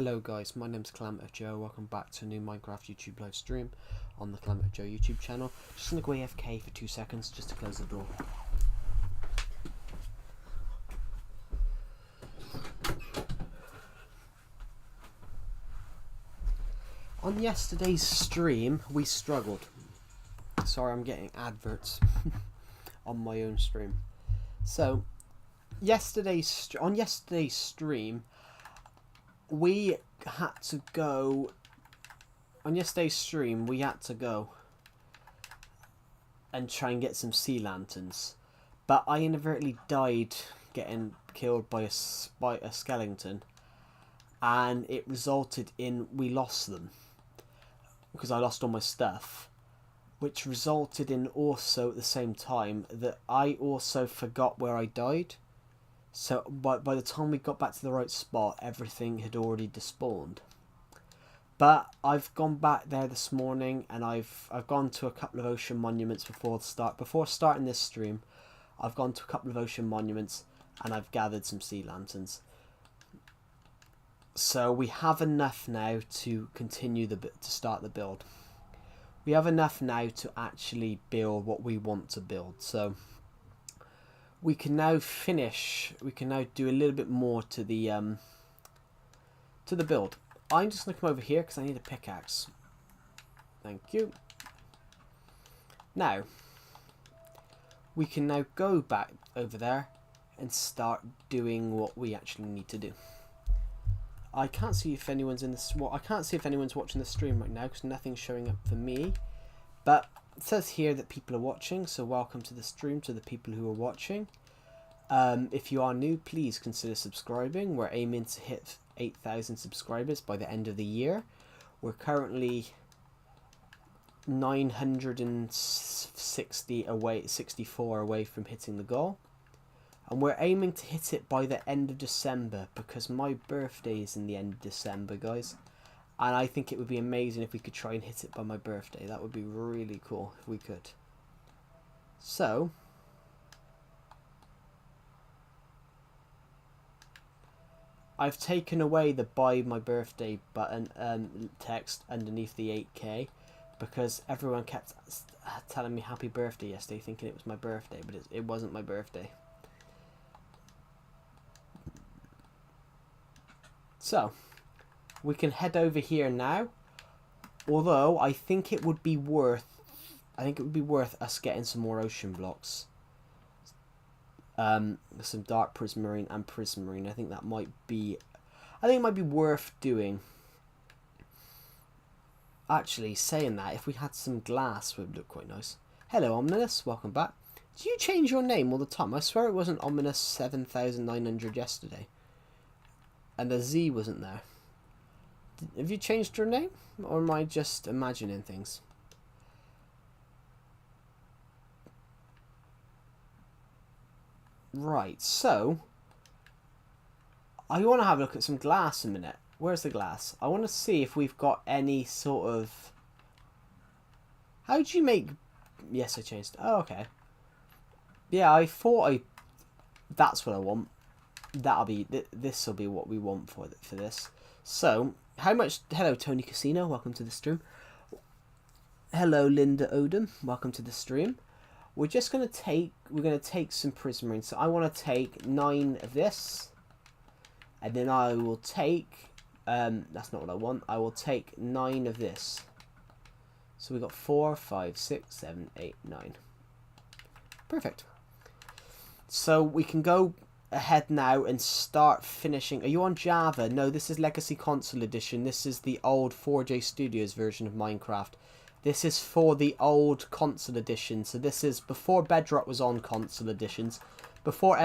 Hello guys, my name's Calamity Joe. Welcome back to a new Minecraft YouTube live stream on the Calamity Joe YouTube channel. Just gonna go AFK for 2 seconds just to close the door. On yesterday's stream, we struggled. Sorry, I'm getting adverts on my own stream. So, on yesterday's stream, we had to go and try and get some sea lanterns, but I inadvertently died getting killed by a skeleton, and it resulted in we lost them because I lost all my stuff, which resulted in also at the same time that I also forgot where I died. So by the time we got back to the right spot, everything had already despawned. But I've gone back there this morning, and I've gone to a couple of ocean monuments before starting this stream. I've gone to a couple of ocean monuments, and I've gathered some sea lanterns. So we have enough now to continue to start the build. We have enough now to actually build what we want to build. So we can now do a little bit more to the build. I'm just going to come over here because I need a pickaxe. Thank you. Now, we can now go back over there and start doing what we actually need to do. I can't see if anyone's in this. Well, I can't see if anyone's watching the stream right now because nothing's showing up for me. But it says here that people are watching, so welcome to the stream to the people who are watching. If you are new, please consider subscribing. We're aiming to hit 8,000 subscribers by the end of the year. We're currently 64 away from hitting the goal. And we're aiming to hit it by the end of December because my birthday is in the end of December, guys. And I think it would be amazing if we could try and hit it by my birthday. That would be really cool if we could. So I've taken away the buy my birthday button text underneath the 8K because everyone kept telling me happy birthday yesterday thinking it was my birthday, but it wasn't my birthday. So we can head over here now, although I think it would be worth us getting some more ocean blocks. Some dark prismarine and prismarine. I think it might be worth doing. Actually, saying that, if we had some glass, it would look quite nice. Hello, Ominous. Welcome back. Do you change your name all the time? I swear it wasn't Ominous 7900 yesterday, and the Z wasn't there. Have you changed your name, or am I just imagining things? Right, so I want to have a look at some glass a minute. Where's the glass? I want to see if we've got any sort of... How do you make... Yes, I changed. Oh, okay. Yeah, I thought that's what I want. This will be what we want for this. So, how much... Hello, Tony Casino. Welcome to the stream. Hello, Linda Odom. Welcome to the stream. We're going to take some prismarine. So I want to take 9 of this, and then I will take that's not what I want. I will take 9 of this. So we got 4, 5, 6, 7, 8, 9. Perfect. So we can go ahead now and start finishing. Are you on Java? No, this is Legacy Console Edition. This is the old 4J Studios version of Minecraft. This is for the old console edition, so this is before Bedrock was on console editions, before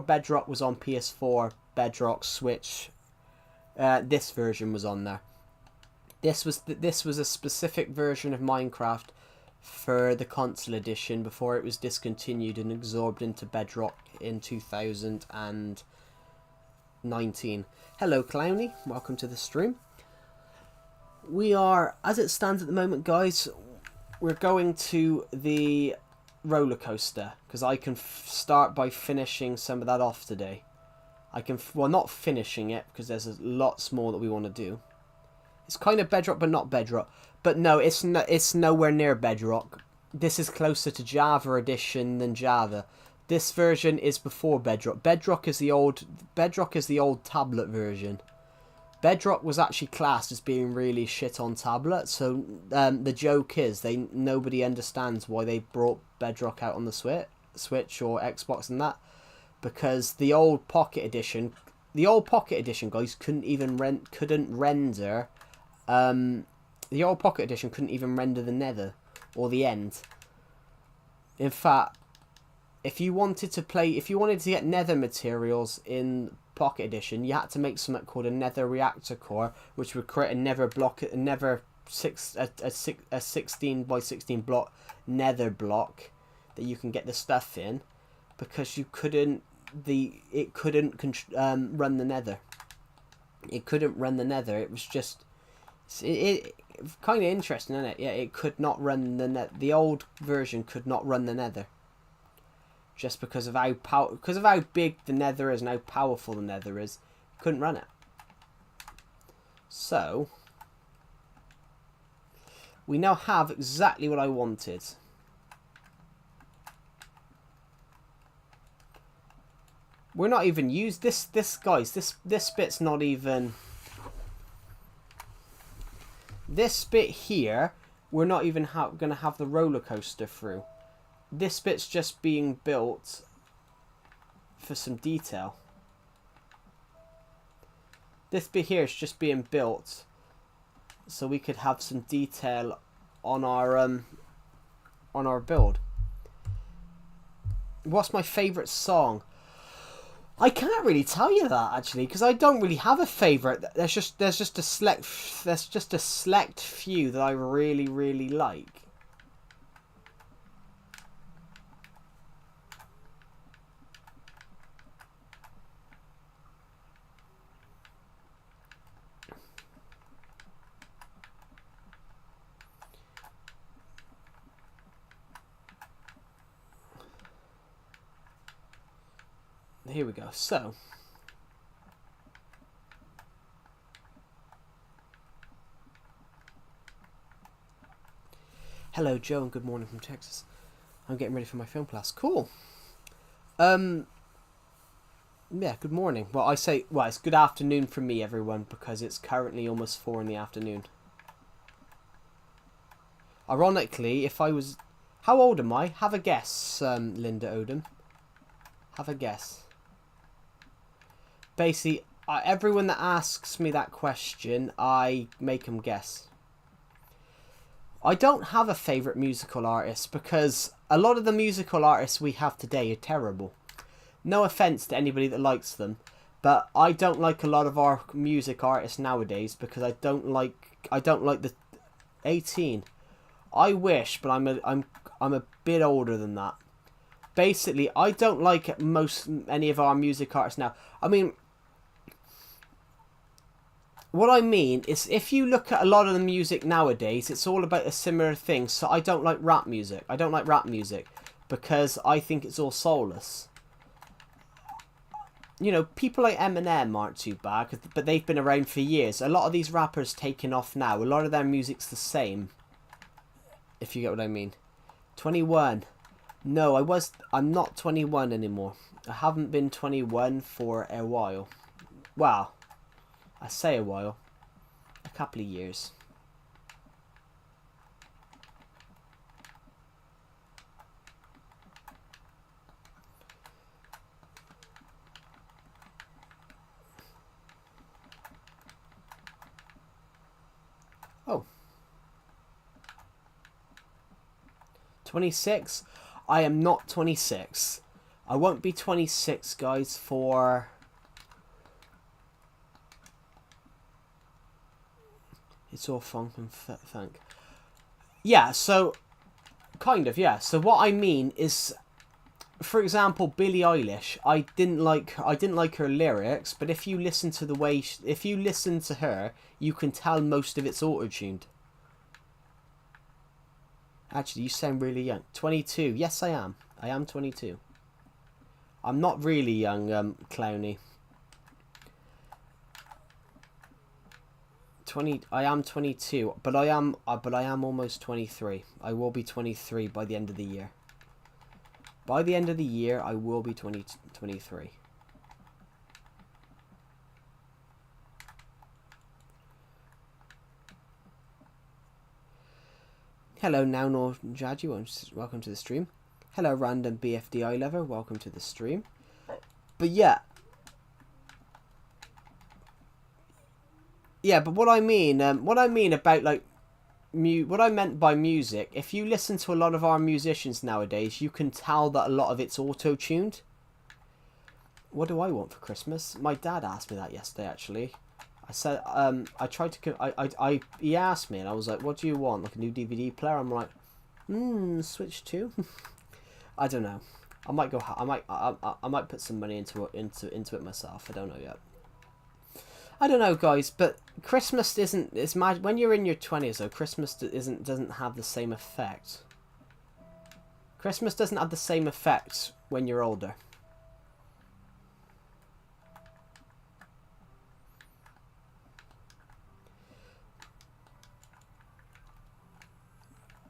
Bedrock was on PS4, Bedrock, Switch. This version was on there. This was a specific version of Minecraft for the console edition before it was discontinued and absorbed into Bedrock in 2019. Hello, Clowny. Welcome to the stream. We are, as it stands at the moment, guys, we're going to the roller coaster because I can start by finishing some of that off today. well, not finishing it, because there's lots more that we want to do. It's kind of Bedrock, but not Bedrock. But no, it's nowhere near Bedrock. This is closer to Java Edition than Java. This version is before Bedrock. Bedrock is the old tablet version. Bedrock was actually classed as being really shit on tablet. So the joke is nobody understands why they brought Bedrock out on the Switch or Xbox and that, because the old Pocket Edition, guys, couldn't render. The old Pocket Edition couldn't even render the Nether or the End. In fact, if you wanted to get Nether materials in Pocket Edition, you had to make something called a Nether reactor core, which would create a 16 by 16 block Nether block that you can get the stuff in, because it couldn't run the Nether. It couldn't run the Nether. It was just it kind of interesting, isn't it? Yeah, it could not run the old version could not run the Nether. Just because of how big the Nether is and how powerful the Nether is, couldn't run it. So we now have exactly what I wanted. We're not even guys. This bit's not even. This bit here, we're not even going to have the roller coaster through. This bit's just being built for some detail. This bit here is just being built so we could have some detail on our build. What's my favourite song? I can't really tell you that, actually, because I don't really have a favourite. There's just a select few that I really, really like. Here we go. So hello, Joe, and good morning from Texas. I'm getting ready for my film class. Cool. Yeah, good morning. Well, it's good afternoon for me, everyone, because it's currently almost 4 in the afternoon. Ironically, how old am I? Have a guess, Linda Odom. Have a guess. Basically, everyone that asks me that question, I make them guess. I don't have a favourite musical artist, because a lot of the musical artists we have today are terrible. No offence to anybody that likes them, but I don't like a lot of our music artists nowadays, because I don't like the 18. I wish, but I'm a bit older than that. Basically, I don't like any of our music artists now. I mean, what I mean is, if you look at a lot of the music nowadays, it's all about a similar thing. So I don't like rap music. I don't like rap music because I think it's all soulless. You know, people like Eminem aren't too bad, but they've been around for years. A lot of these rappers taking off now. A lot of their music's the same, if you get what I mean. 21. No, I'm not 21 anymore. I haven't been 21 for a while. Wow. I say a while. A couple of years. Oh. 26? I am not 26. I won't be 26, guys, for... It's all funk and funk. Yeah, so... Kind of, yeah. So what I mean is... For example, Billie Eilish. I didn't like her lyrics, but if you listen to the way... If you listen to her, you can tell most of it's auto-tuned. Actually, you sound really young. 22. Yes, I am. I am 22. I'm not really young, Clowny. I am 22, but I am almost 23. I will be 23 by the end of the year. By the end of the year, I will be 23. Hello, now Nor Jaju, welcome to the stream. Hello, random BFDI lover, welcome to the stream. But yeah. Yeah, but what I mean about like, what I meant by music, if you listen to a lot of our musicians nowadays, you can tell that a lot of it's auto-tuned. What do I want for Christmas? My dad asked me that yesterday, actually. I said, I tried to, he asked me, and I was like, what do you want? Like a new DVD player? I'm like, Switch 2? I don't know. I might go, I might put some money into it myself. I don't know yet. I don't know, guys, but Christmas isn't, when you're in your 20s, though, Christmas doesn't have the same effect. Christmas doesn't have the same effect when you're older.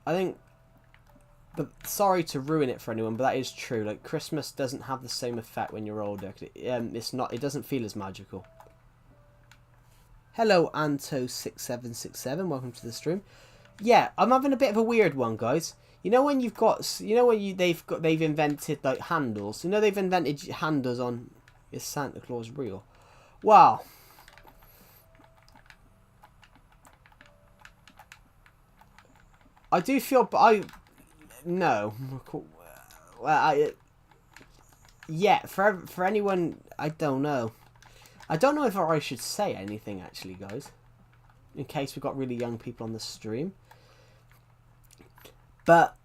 I think, but sorry to ruin it for anyone, but that is true. Like, Christmas doesn't have the same effect when you're older. It doesn't feel as magical. Hello, Anto6767. Welcome to the stream. Yeah, I'm having a bit of a weird one, guys. You know when you've got, they've invented like handles. You know they've invented handles on. Is Santa Claus real? Wow. I do feel, but no. Well, yeah, for anyone, I don't know. I don't know if I should say anything, actually, guys. In case we've got really young people on the stream. But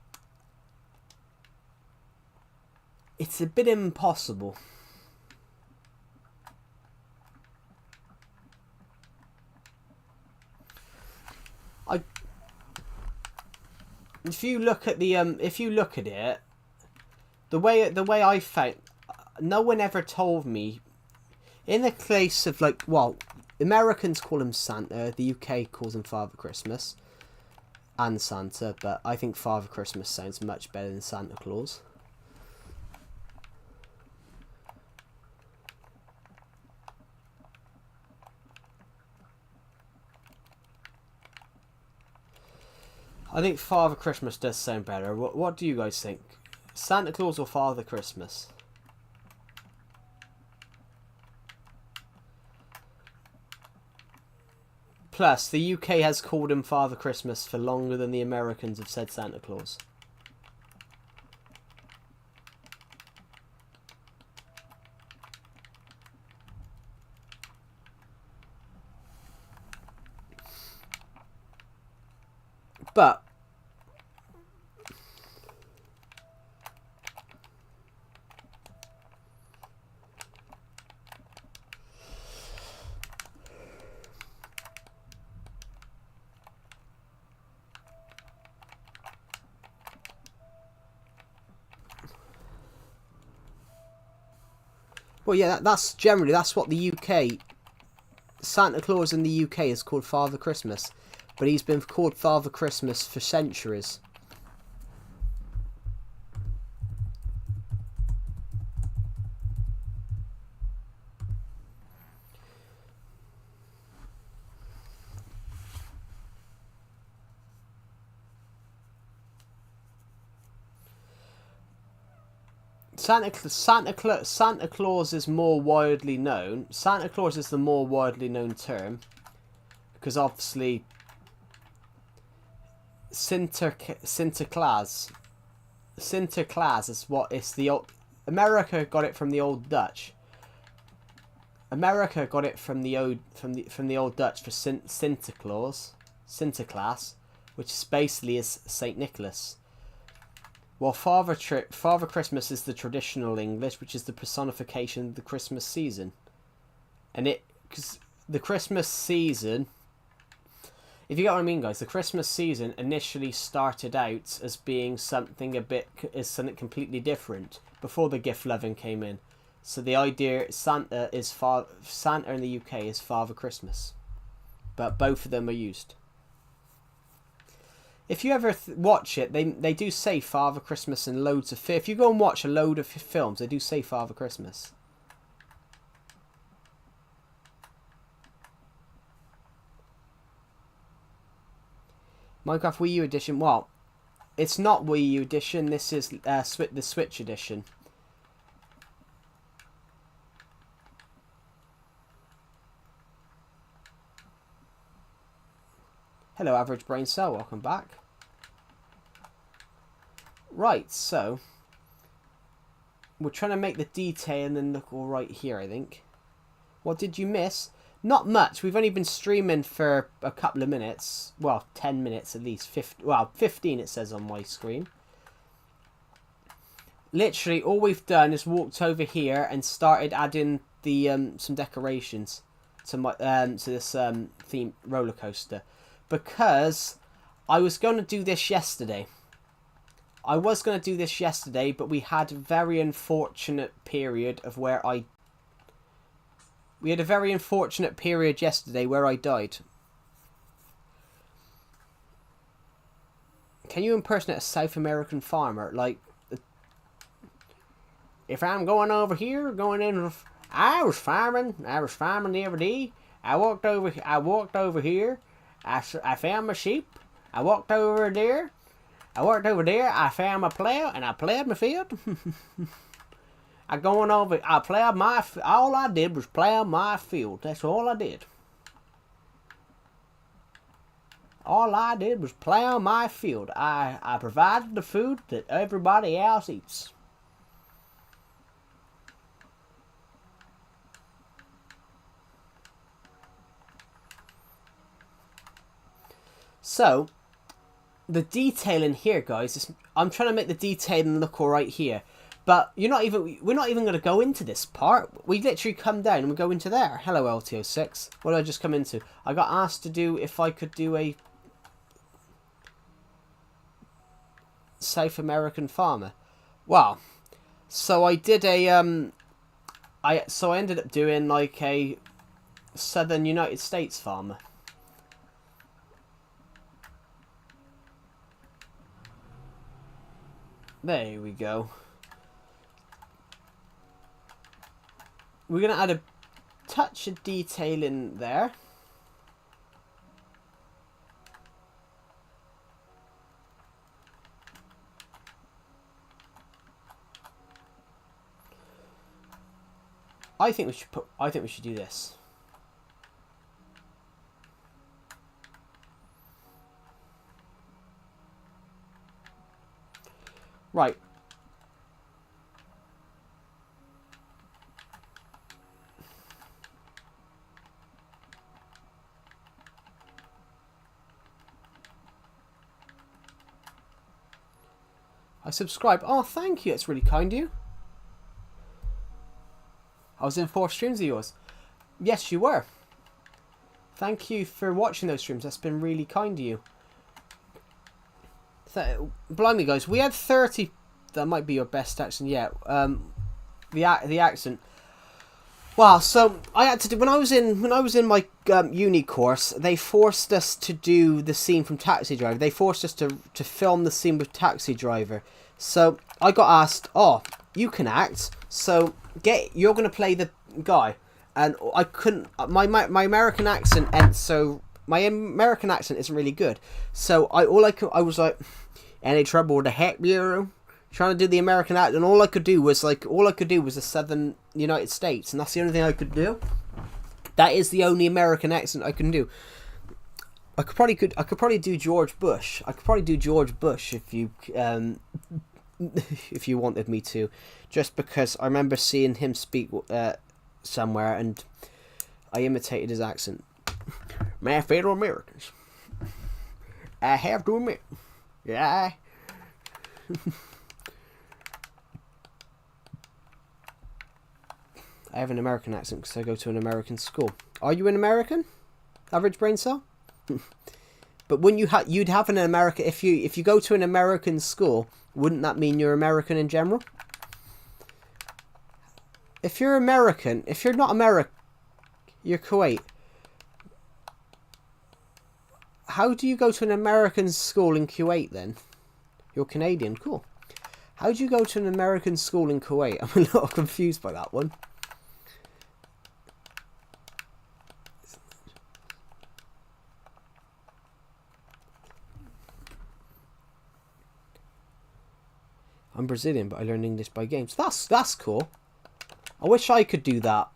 it's a bit impossible. If you look at it, the way I found, no one ever told me. In the case of, like, well, Americans call him Santa, the UK calls him Father Christmas and Santa, but I think Father Christmas sounds much better than Santa Claus. I think Father Christmas does sound better. What do you guys think? Santa Claus or Father Christmas? Plus, the UK has called him Father Christmas for longer than the Americans have said Santa Claus. But well, yeah, that's what the UK, Santa Claus in the UK is called Father Christmas, but he's been called Father Christmas for centuries. Santa Claus is more widely known. Santa Claus is the more widely known term because obviously Sinterklaas is what it's the old. America got it from the old Dutch. America got it from the old Dutch for Sinterklaas, which basically is Saint Nicholas. Well, Father Christmas is the traditional English, which is the personification of the Christmas season. And because the Christmas season, if you get what I mean, guys, the Christmas season initially started out as being something completely different before the gift loving came in. So the idea Santa in the UK is Father Christmas. but both of them are used. If you ever watch it, they do say Father Christmas and loads of... If you go and watch a load of films, they do say Father Christmas. Minecraft Wii U edition. Well, it's not Wii U edition. This is the Switch edition. Hello, Average Brain Cell. Welcome back. Right, so we're trying to make the detailing look all right here, I think. What did you miss? Not much. We've only been streaming for a couple of minutes. Well, 10 minutes at least. 15 it says on my screen. Literally, all we've done is walked over here and started adding the some decorations to my to this theme roller coaster, because I was going to do this yesterday. But we had a very unfortunate period of where we had a very unfortunate period yesterday where I died. Can you impersonate a South American farmer? Like, if I'm going over here, I was farming the other day. I walked over here. I found my sheep. I walked over there. I found my plow, and I plowed my field. All I did was plow my field. That's all I did. All I did was plow my field. I provided the food that everybody else eats. So, the detailing here, guys, I'm trying to make the detailing look alright here. But we're not even going to go into this part. We literally come down and we go into there. Hello, LTO6. What did I just come into? I got asked to do if I could do a South American farmer. Well, so I did a I ended up doing like a Southern United States farmer. There we go. We're going to add a touch of detail in there. I think we should do this. Right. I subscribe. Oh, thank you. It's really kind of you. I was in 4 streams of yours. Yes, you were. Thank you for watching those streams. That's been really kind of you. Blimey, guys, we had 30. That might be your best accent yet. The accent. Wow. So I had to do when I was in my uni course. They forced us to do the scene from Taxi Driver. They forced us to film the scene with Taxi Driver. So I got asked, "Oh, you can act. So you're gonna play the guy." And I couldn't. My American accent, and so my American accent isn't really good. So I was like, "Any trouble with the Hack Bureau?" Trying to do the American accent, and all I could do was the Southern United States, and that's the only thing I could do. That is the only American accent I can do. I could probably do George Bush. I could probably do George Bush if you if you wanted me to, just because I remember seeing him speak somewhere, and I imitated his accent. My fellow Americans, I have to admit, yeah. I have an American accent because I go to an American school. Are you an American? Average brain cell? But wouldn't you'd have an American if you go to an American school, wouldn't that mean you're American in general? If you're American, if you're not American, you're Kuwait. How do you go to an American school in Kuwait then? You're Canadian, cool. How do you go to an American school in Kuwait? I'm a little confused by that one. I'm Brazilian, but I learned English by games. That's cool. I wish I could do that.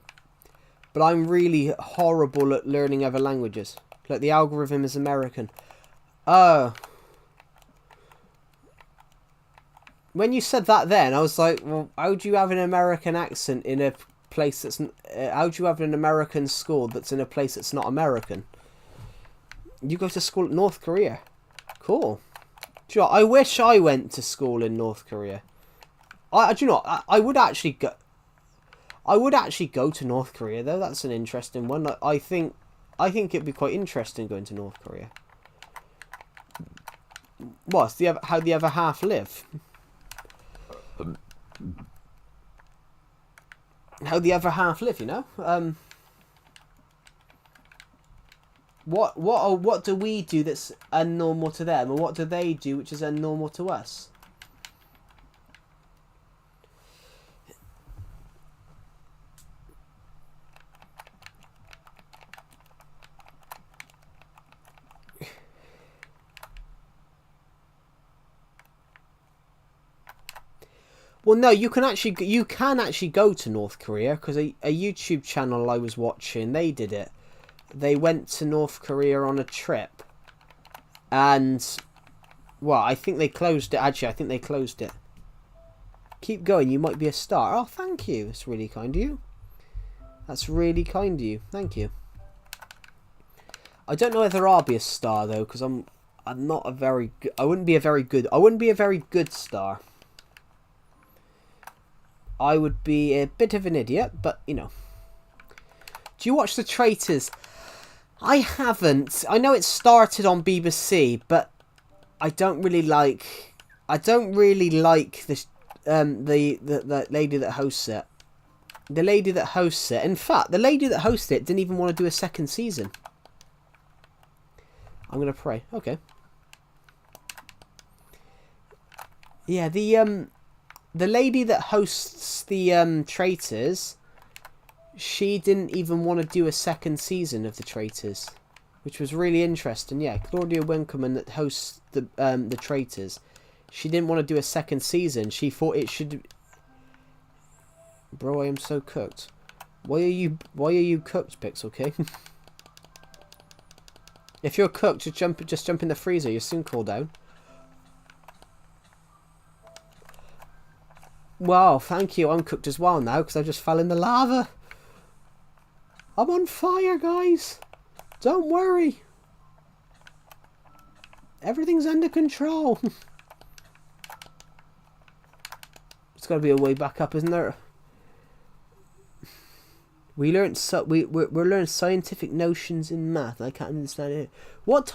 But I'm really horrible at learning other languages. Like the algorithm is American. Oh. When you said that then, I was like, well, how do you have an American accent in a place that's... how do you have an American school that's in a place that's not American? You go to school at North Korea. Cool. Do you know, I wish I went to school in North Korea. Do you know, I would actually go... I would actually go to North Korea, though. That's an interesting one. I think it'd be quite interesting going to North Korea. What's how the other half live? How the other half live, you know? What do we do that's unnormal to them, and what do they do which is unnormal to us? Well, no, you can actually go to North Korea, because a YouTube channel I was watching, they did it. They went to North Korea on a trip, and well, I think they closed it. Actually, I think they closed it. Keep going, you might be a star. Oh, thank you. That's really kind of you. That's really kind of you. Thank you. I don't know whether I'll be a star though, because I'm not a very good. I wouldn't be a very good star. I would be a bit of an idiot, but you know. Do you watch The Traitors? I haven't. I know it started on BBC, but I don't really like this. The lady that hosts it. The lady that hosts it. In fact, the lady that hosts it didn't even want to do a second season. I'm gonna pray. Okay. Yeah, the lady that hosts the Traitors, she didn't even want to do a second season of The Traitors, which was really interesting. Yeah, Claudia Winkleman that hosts the Traitors, she didn't want to do a second season. She thought it should. Bro, I am so cooked. Why are you cooked, Pixel? Okay. If you're cooked, just jump in the freezer. You'll soon cool down. Wow, thank you. I'm cooked as well now because I just fell in the lava. I'm on fire, guys. Don't worry. Everything's under control. There's got to be a way back up, isn't there? We're learning scientific notions in math. I can't understand it. What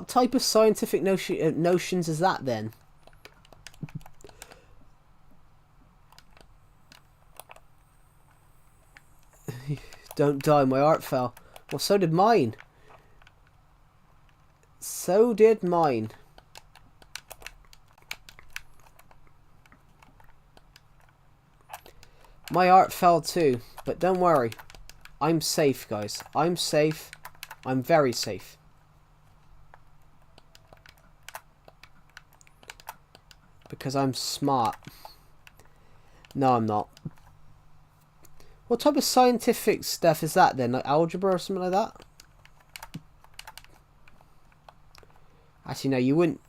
type of scientific notions is that then? Don't die, my art fell. Well, so did mine. So did mine. My art fell too, but don't worry. I'm safe, guys. I'm safe. I'm very safe. Because I'm smart. No, I'm not. What type of scientific stuff is that then? Like algebra or something like that? Actually, no, you wouldn't.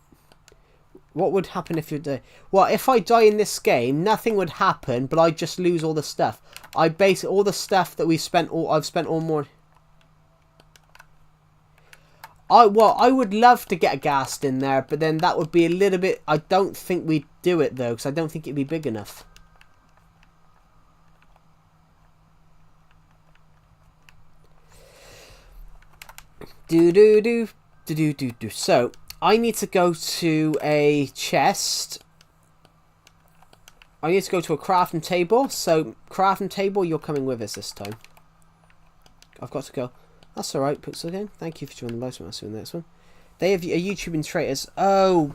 What would happen if you die? Well, if I die in this game, nothing would happen, but I'd just lose all the stuff. I base all the stuff that I've spent all more. I would love to get a ghast in there, but then that would be a little bit. I don't think we'd do it though, because I don't think it'd be big enough. So I need to go to a chest. I need to go to a crafting table. So crafting table, you're coming with us this time. I've got to go. That's alright, Pixel Game. Thank you for joining the live stream. I'll see you in the next one. They have a YouTubing traitors. Oh.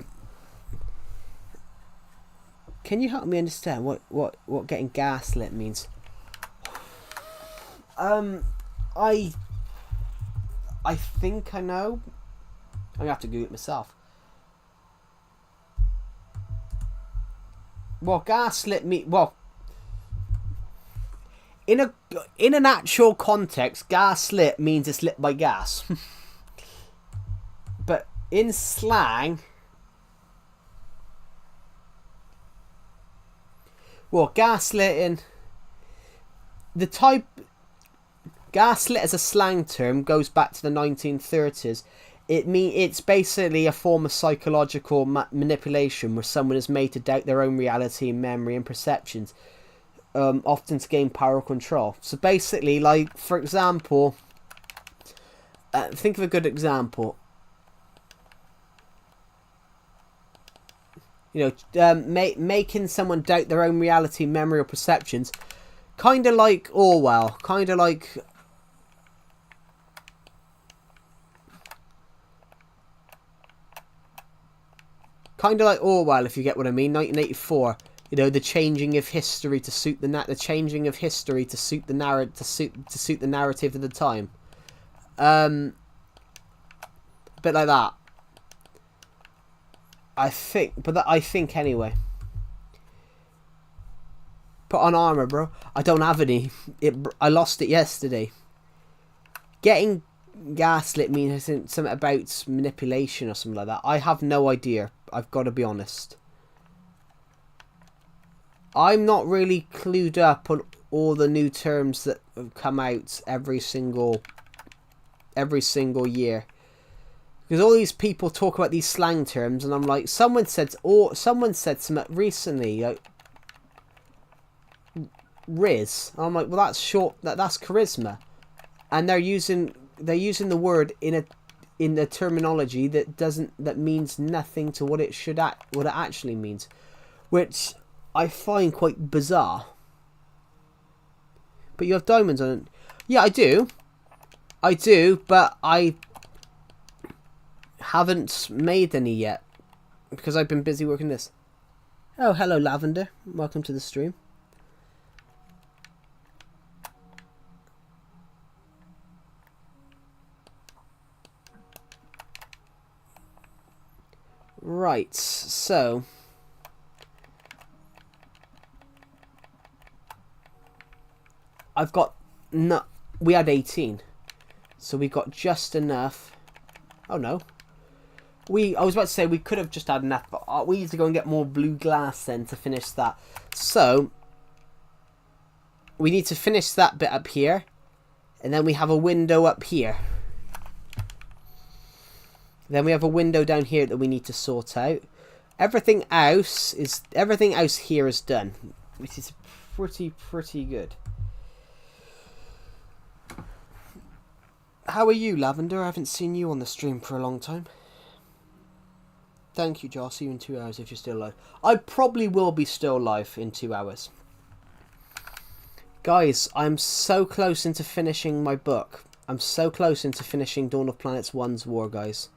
Can you help me understand what getting gaslit means? I think I know. I'm gonna have to Google it myself. Well, gaslit me. Well, in an actual context, gaslit means it's lit by gas. But in slang, well, gaslighting. The type gaslit as a slang term goes back to the 1930s. It's basically a form of psychological manipulation where someone is made to doubt their own reality, memory, and perceptions, often to gain power or control. So basically, like, for example, think of a good example. You know, making someone doubt their own reality, memory, or perceptions, kind of like Orwell, kind of like. Kind of like Orwell, if you get what I mean. 1984. You know, the changing of history to suit the changing of history to suit the suit the narrative of the time. A bit like that. I think, I think anyway. Put on armor, bro. I don't have any. I lost it yesterday. Getting gaslit means something about manipulation or something like that. I have no idea. I've got to be honest. I'm not really clued up on all the new terms that have come out every single year. Because all these people talk about these slang terms, and I'm like, someone said something recently, like Riz. And I'm like, well, that's short. That's charisma, and they're using the word in a terminology that means nothing to what it actually means, which I find quite bizarre. But you have diamonds on it. Yeah, I do, but I haven't made any yet because I've been busy working this. Oh, hello, Lavender. Welcome to the stream. Right, so I've got we had 18, so we got just enough. Oh no, I was about to say we could have just had enough, but we need to go and get more blue glass then to finish that. So we need to finish that bit up here, and then we have a window up here. Then we have a window down here that we need to sort out. Everything else here is done, which is pretty good. How are you, Lavender? I haven't seen you on the stream for a long time. Thank you, Joe. I'll see you in 2 hours if you're still alive. I probably will be still alive in 2 hours. Guys, I'm so close into finishing my book. I'm so close into finishing Dawn of Planets 1's War, guys.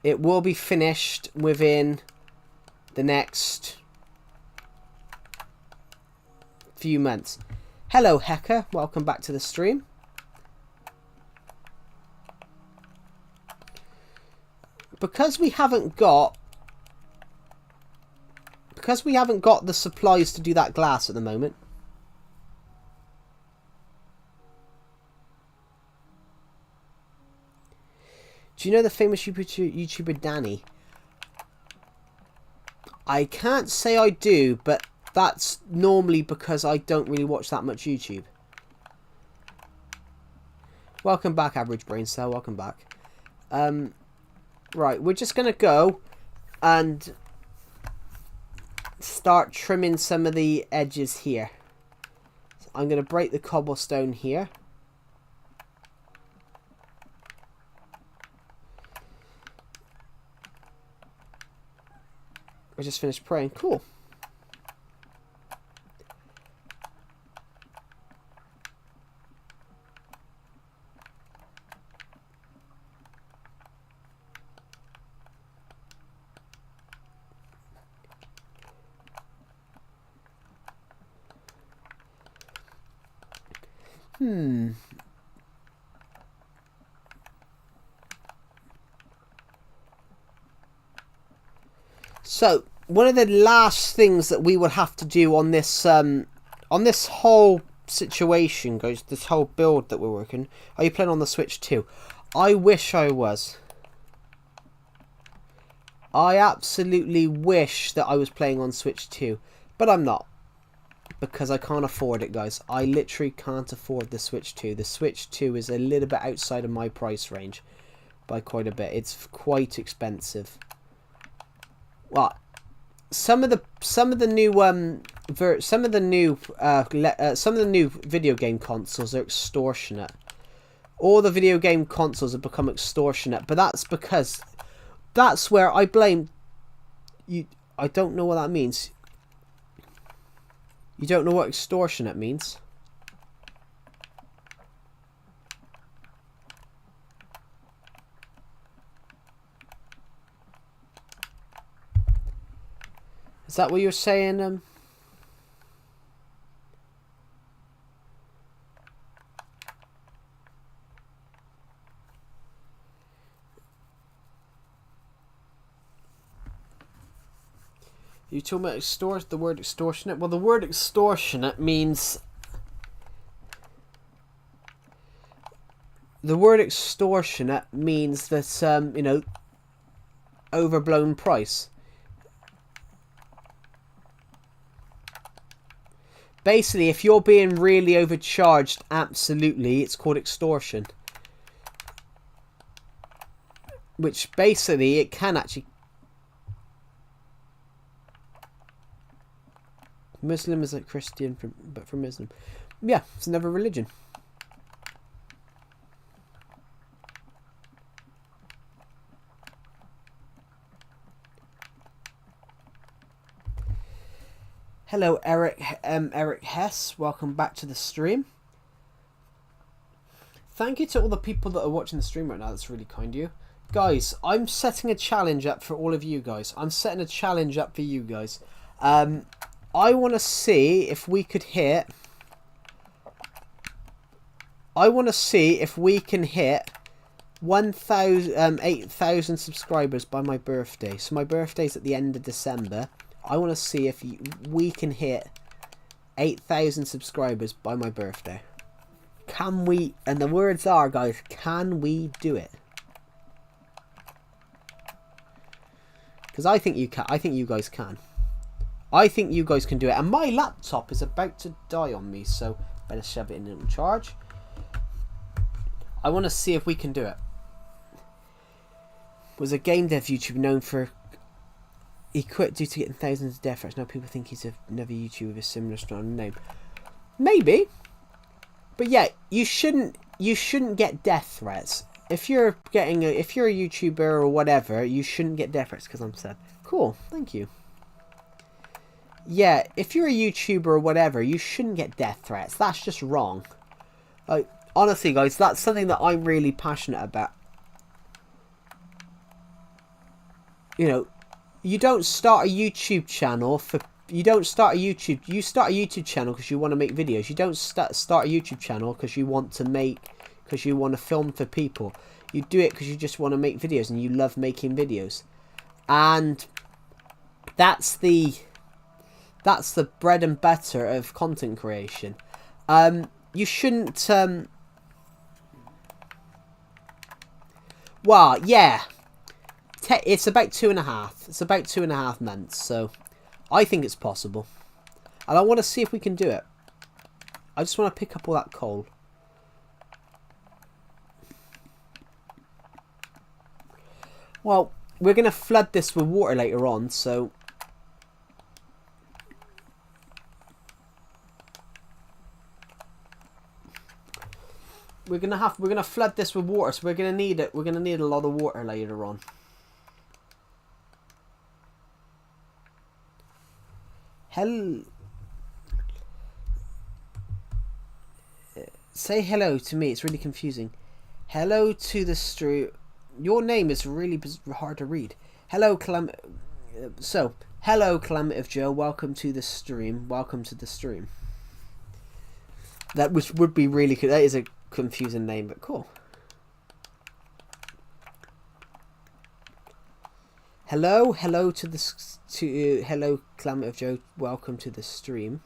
It will be finished within the next few months. Hello, Hecker. Welcome back to the stream. Because we haven't got the supplies to do that glass at the moment. Do you know the famous YouTuber Danny? I can't say I do, but that's normally because I don't really watch that much YouTube. Welcome back, Average Brain Cell. Welcome back. Right, we're just going to go and start trimming some of the edges here. So I'm going to break the cobblestone here. I just finished praying. Cool. So, one of the last things that we will have to do on this whole situation, guys, this whole build that we're working. Are you playing on the Switch too? I wish I was. I absolutely wish that I was playing on Switch 2, but I'm not. Because I can't afford it, guys. I literally can't afford the Switch 2. The Switch 2 is a little bit outside of my price range by quite a bit. It's quite expensive. Well, some of the new video game consoles are extortionate. All the video game consoles have become extortionate, but that's because that's where I blame you. I don't know what that means. You don't know what extortionate means? Is that what you're saying? You talking about the word extortionate? Well, the word extortionate means... The word extortionate means that, you know, overblown price. Basically, if you're being really overcharged, absolutely, it's called extortion. Which, basically, it can actually... Muslim is like Christian, but for Muslim. Yeah, it's another religion. Hello, Eric Hess. Welcome back to the stream. Thank you to all the people that are watching the stream right now. That's really kind of you. Guys, I'm setting a challenge up for all of you guys. I'm setting a challenge up for you guys. I want to see if we could hit... I want to see if we can hit 8,000 subscribers by my birthday. So my birthday's at the end of December. I want to see if we can hit 8,000 subscribers by my birthday. Can we... And the words are, guys, can we do it? Because I think you can. I think you guys can. I think you guys can do it. And my laptop is about to die on me, so better shove it in charge. I want to see if we can do it. Was a game dev YouTuber known for... He quit due to getting thousands of death threats. Now people think he's another YouTuber with a similar strong name. Maybe. But yeah, you shouldn't get death threats. If you're a YouTuber or whatever, you shouldn't get death threats because I'm sad. Cool, thank you. Yeah, if you're a YouTuber or whatever, you shouldn't get death threats. That's just wrong. Like, honestly, guys, that's something that I'm really passionate about. You know, you don't start a YouTube channel for... You start a YouTube channel because you want to make videos. You don't start a YouTube channel because you want to make... Because you want to film for people. You do it because you just want to make videos and you love making videos. And that's the bread and butter of content creation. You shouldn't... Well, yeah. It's about 2.5. It's about 2.5 months, so I think it's possible. And I want to see if we can do it. I just want to pick up all that coal. Well, we're going to flood this with water later on, so... We're gonna flood this with water, so we're gonna need it. We're gonna need a lot of water later on. Say hello to me. It's really confusing. Hello to the stream. Your name is really hard to read. Hello, hello, Calamity of Joe. Welcome to the stream. Welcome to the stream. That would be really good. That is a confusing name, but cool. Hello to the hello Climate of Joe. Welcome to the stream.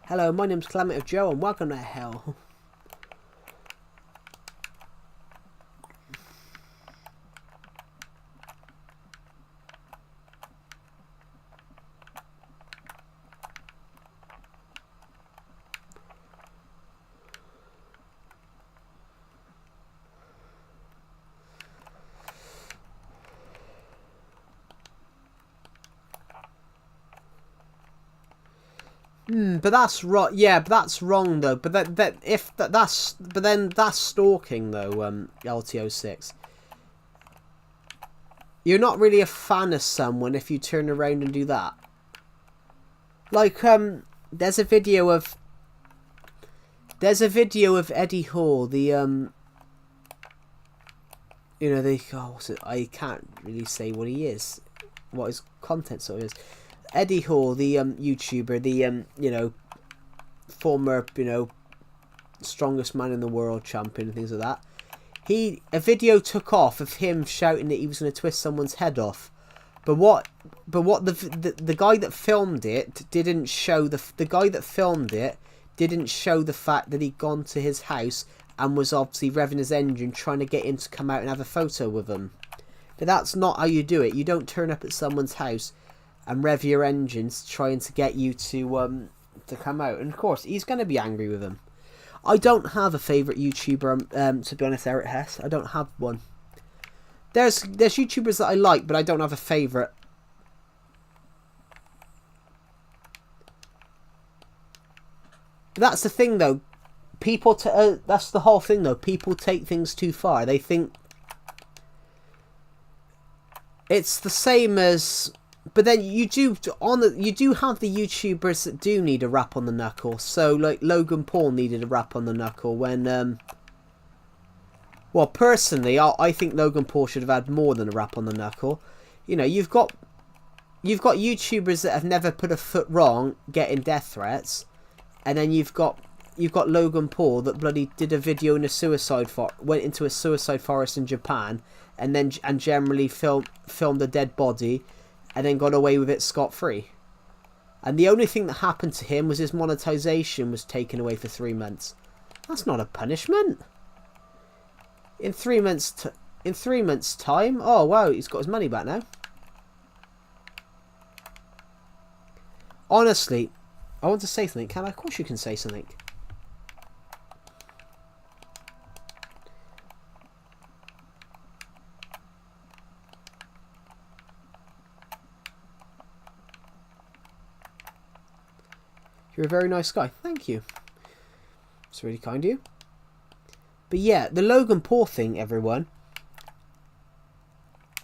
Hello, my name's Climate of Joe, and welcome to hell. But that's right. Yeah, but that's wrong though. But then that's stalking though. LTO6. You're not really a fan of someone if you turn around and do that. Like there's a video of Eddie Hall. The you know what's it? I can't really say what he is, what his content sort of is. Eddie Hall, the YouTuber, the former strongest man in the world champion and things like that. A video took off of him shouting that he was going to twist someone's head off, but what the guy that filmed it didn't show the guy that filmed it didn't show the fact that he'd gone to his house and was obviously revving his engine trying to get him to come out and have a photo with him. But that's not how you do it. You don't turn up at someone's house and rev your engines trying to get you to come out. And of course, he's going to be angry with him. I don't have a favourite YouTuber, to be honest, Eric Hess. I don't have one. There's YouTubers that I like, but I don't have a favourite. That's the thing, though. That's the whole thing, though. People take things too far. They think it's the same as. But then you do have the YouTubers that do need a rap on the knuckle. So like Logan Paul needed a rap on the knuckle when well, personally, I think Logan Paul should have had more than a rap on the knuckle. You know, you've got YouTubers that have never put a foot wrong getting death threats, and then you've got Logan Paul that bloody did a video in went into a suicide forest in Japan, and generally filmed a dead body. And then got away with it scot-free. And the only thing that happened to him was his monetization was taken away for 3 months. That's not a punishment. In 3 months' time, oh wow, he's got his money back now. Honestly, I want to say something. Can I? Of course you can say something. You're a very nice guy. Thank you. It's really kind of you. But yeah, the Logan Paul thing, everyone.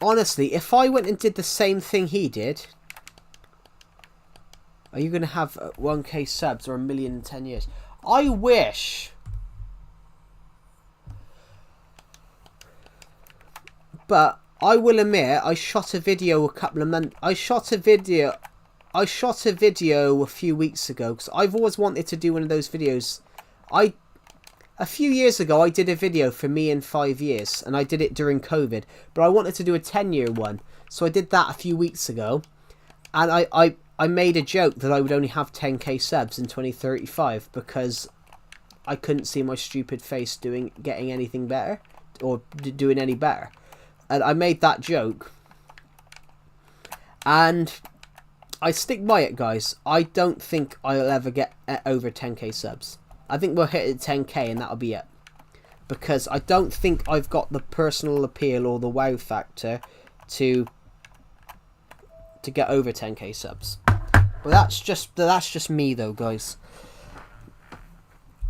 Honestly, if I went and did the same thing he did, are you going to have 1k subs or 1 million in 10 years? I wish. But I will admit, I shot a video a couple of months. I shot a video a few weeks ago because I've always wanted to do one of those videos. A few years ago I did a video for me in 5 years, and I did it during COVID, but I wanted to do a 10-year one, so I did that a few weeks ago, and I made a joke that I would only have 10k subs in 2035 because I couldn't see my stupid face getting anything better or doing any better, and I made that joke, and I stick by it, guys. I don't think I'll ever get over 10k subs. I think we'll hit it 10k and that'll be it. Because I don't think I've got the personal appeal or the wow factor to get over 10k subs. But that's just me though, guys.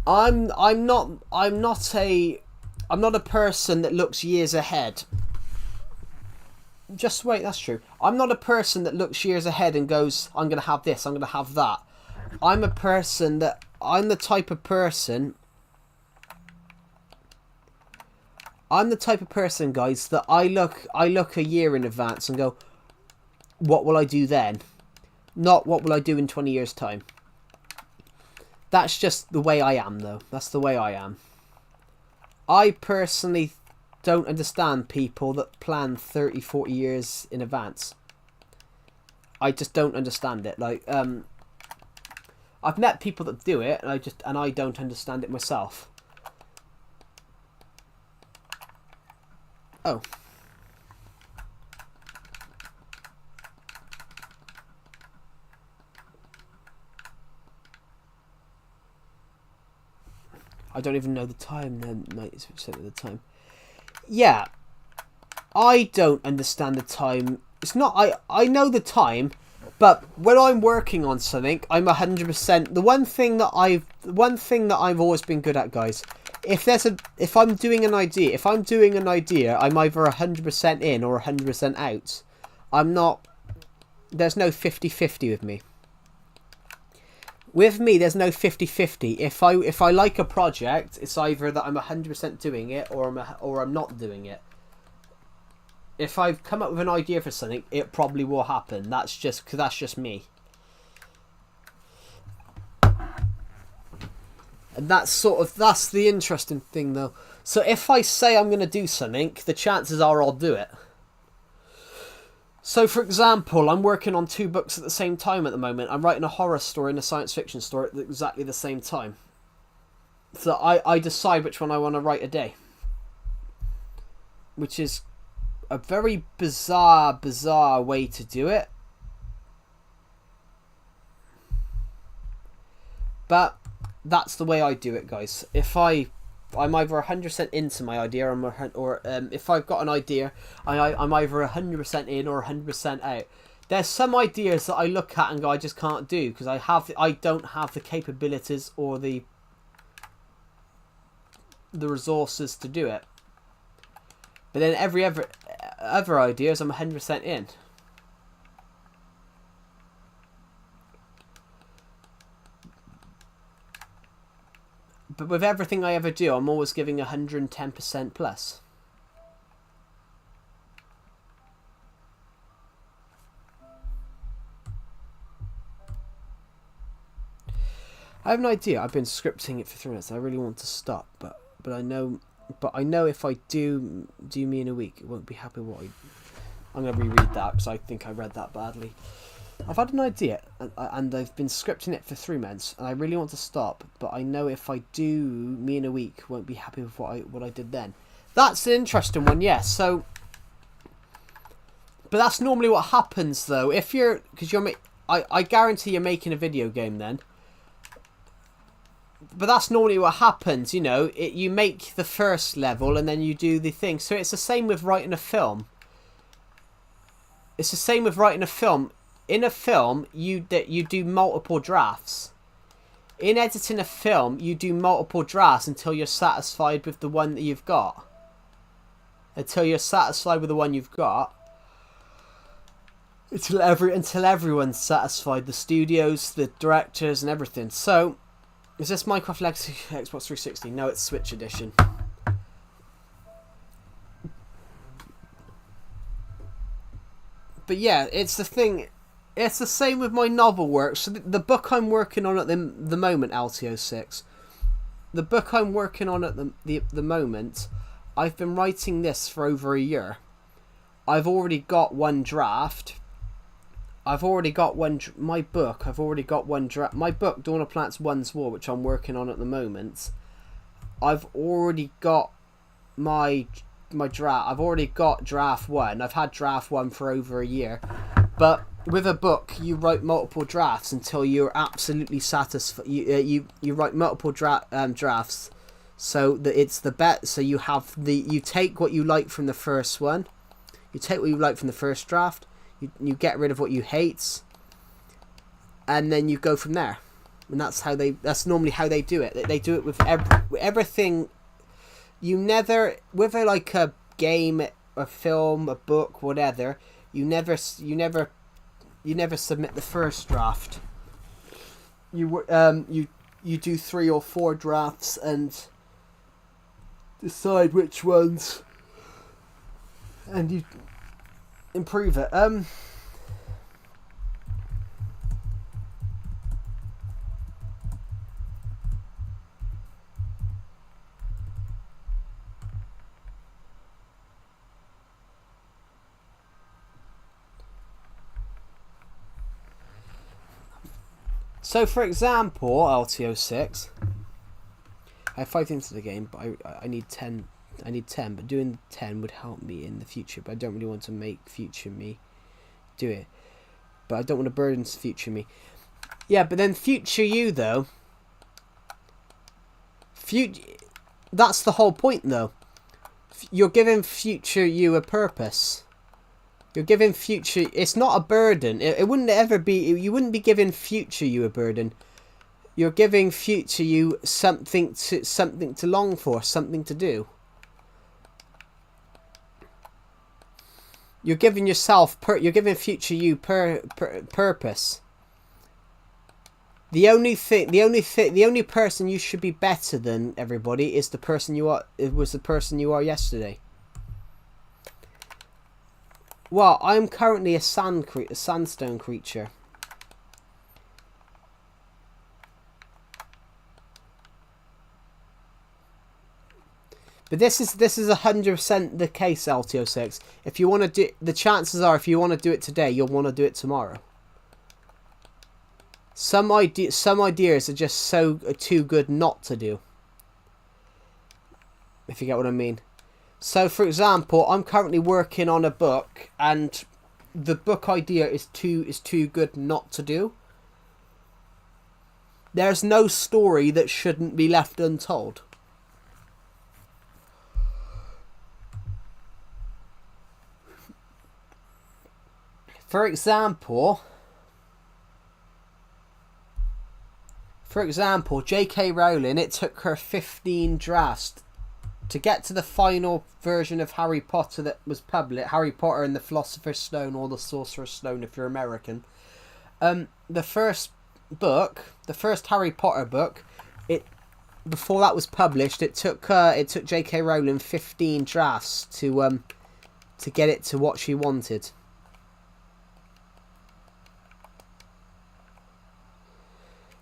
I'm not a person that looks years ahead. Just wait, that's true. I'm not a person that looks years ahead and goes, I'm going to have this, I'm going to have that. I'm the type of person, guys, that I look a year in advance and go, what will I do then? Not what will I do in 20 years' time. That's just the way I am, though. That's the way I am. I personally don't understand people that plan 30, 40 years in advance. I just don't understand it. Like, I've met people that do it, and I don't understand it myself. Oh. I don't even know the time then, 90% of the time. Yeah. I don't understand the time. It's not, I know the time, but when I'm working on something, I'm 100%. The one thing that I've always been good at, guys, if I'm doing an idea, I'm either 100% in or 100% out. I'm not, there's no 50-50 with me. With me, there's no 50-50. If I like a project, it's either that I'm 100% doing it or I'm not doing it. If I've come up with an idea for something, it probably will happen. That's just me. And that's the interesting thing, though. So if I say I'm going to do something, the chances are I'll do it. So, for example, I'm working on 2 books at the same time at the moment. I'm writing a horror story and a science fiction story at exactly the same time. So I decide which one I want to write a day. Which is a very bizarre way to do it. But that's the way I do it, guys. If I'm either 100% into my idea, or if I've got an idea, I'm either 100% in or 100% out. There's some ideas that I look at and go, I just can't do because I don't have the capabilities or the resources to do it. But then every other ideas, I'm 100% in. But with everything I ever do, I'm always giving 110% plus. I have an idea. I've been scripting it for 3 minutes. I really want to stop, but I know if I do me in a week, it won't be happy what I'm going to reread that because I think I read that badly. I've had an idea, and I've been scripting it for 3 months, and I really want to stop, but I know if I do me in a week, won't be happy with what I did then. That's an interesting one, yes. So, but that's normally what happens, though. If I guarantee you're making a video game then. But that's normally what happens, you know. You make the first level, and then you do the thing. So it's the same with writing a film. It's the same with writing a film. In a film, you do multiple drafts. In editing a film, you do multiple drafts until you're satisfied with the one that you've got. Until you're satisfied with the one you've got. Until everyone's satisfied. The studios, the directors, and everything. So, is this Minecraft Legacy Xbox 360? No, it's Switch Edition. But yeah, it's the thing. It's the same with my novel work. So the book I'm working on at the moment, LTO6, the book I'm working on at the moment, I've been writing this for over a year. I've already got one draft. I've already got my book, my book, Dawn of Plants 1's War, which I'm working on at the moment. I've already got my draft. I've already got draft 1. I've had draft 1 for over a year. But with a book, you write multiple drafts until you're absolutely satisfied. You write multiple drafts, so that it's the bet. So you take what you like from the first one, you take what you like from the first draft, you get rid of what you hate, and then you go from there. And that's normally how they do it. They do it with everything. You never, whether like a game, a film, a book, whatever. You never submit the first draft. You do 3 or 4 drafts and decide which ones, and you improve it. So, for example, LTO6. I have 5 into the game, but I need 10. I need 10, but doing 10 would help me in the future. But I don't really want to make future me do it. But I don't want to burden future me. Yeah, but then future you, though. That's the whole point, though. You're giving future you a purpose. You're giving future... It's not a burden. It wouldn't ever be... You wouldn't be giving future you a burden. You're giving future you something to long for, something to do. You're giving yourself... You're giving future you purpose. The only person you should be better than everybody is the person you are. It was the person you are yesterday. Well, I'm currently a sandstone creature. But this is 100% the case, LTO6. If you want to do, the chances are, if you want to do it today, you'll want to do it tomorrow. Some ideas are just so too good not to do. If you get what I mean. So, for example, I'm currently working on a book, and the book idea is too good not to do. There's no story that shouldn't be left untold. For example, J.K. Rowling, it took her 15 drafts to get to the final version of Harry Potter that was published. Harry Potter and the Philosopher's Stone, or the Sorcerer's Stone if you're American. The first book, the first Harry Potter book, before that was published, it took J.K. Rowling 15 drafts to get it to what she wanted.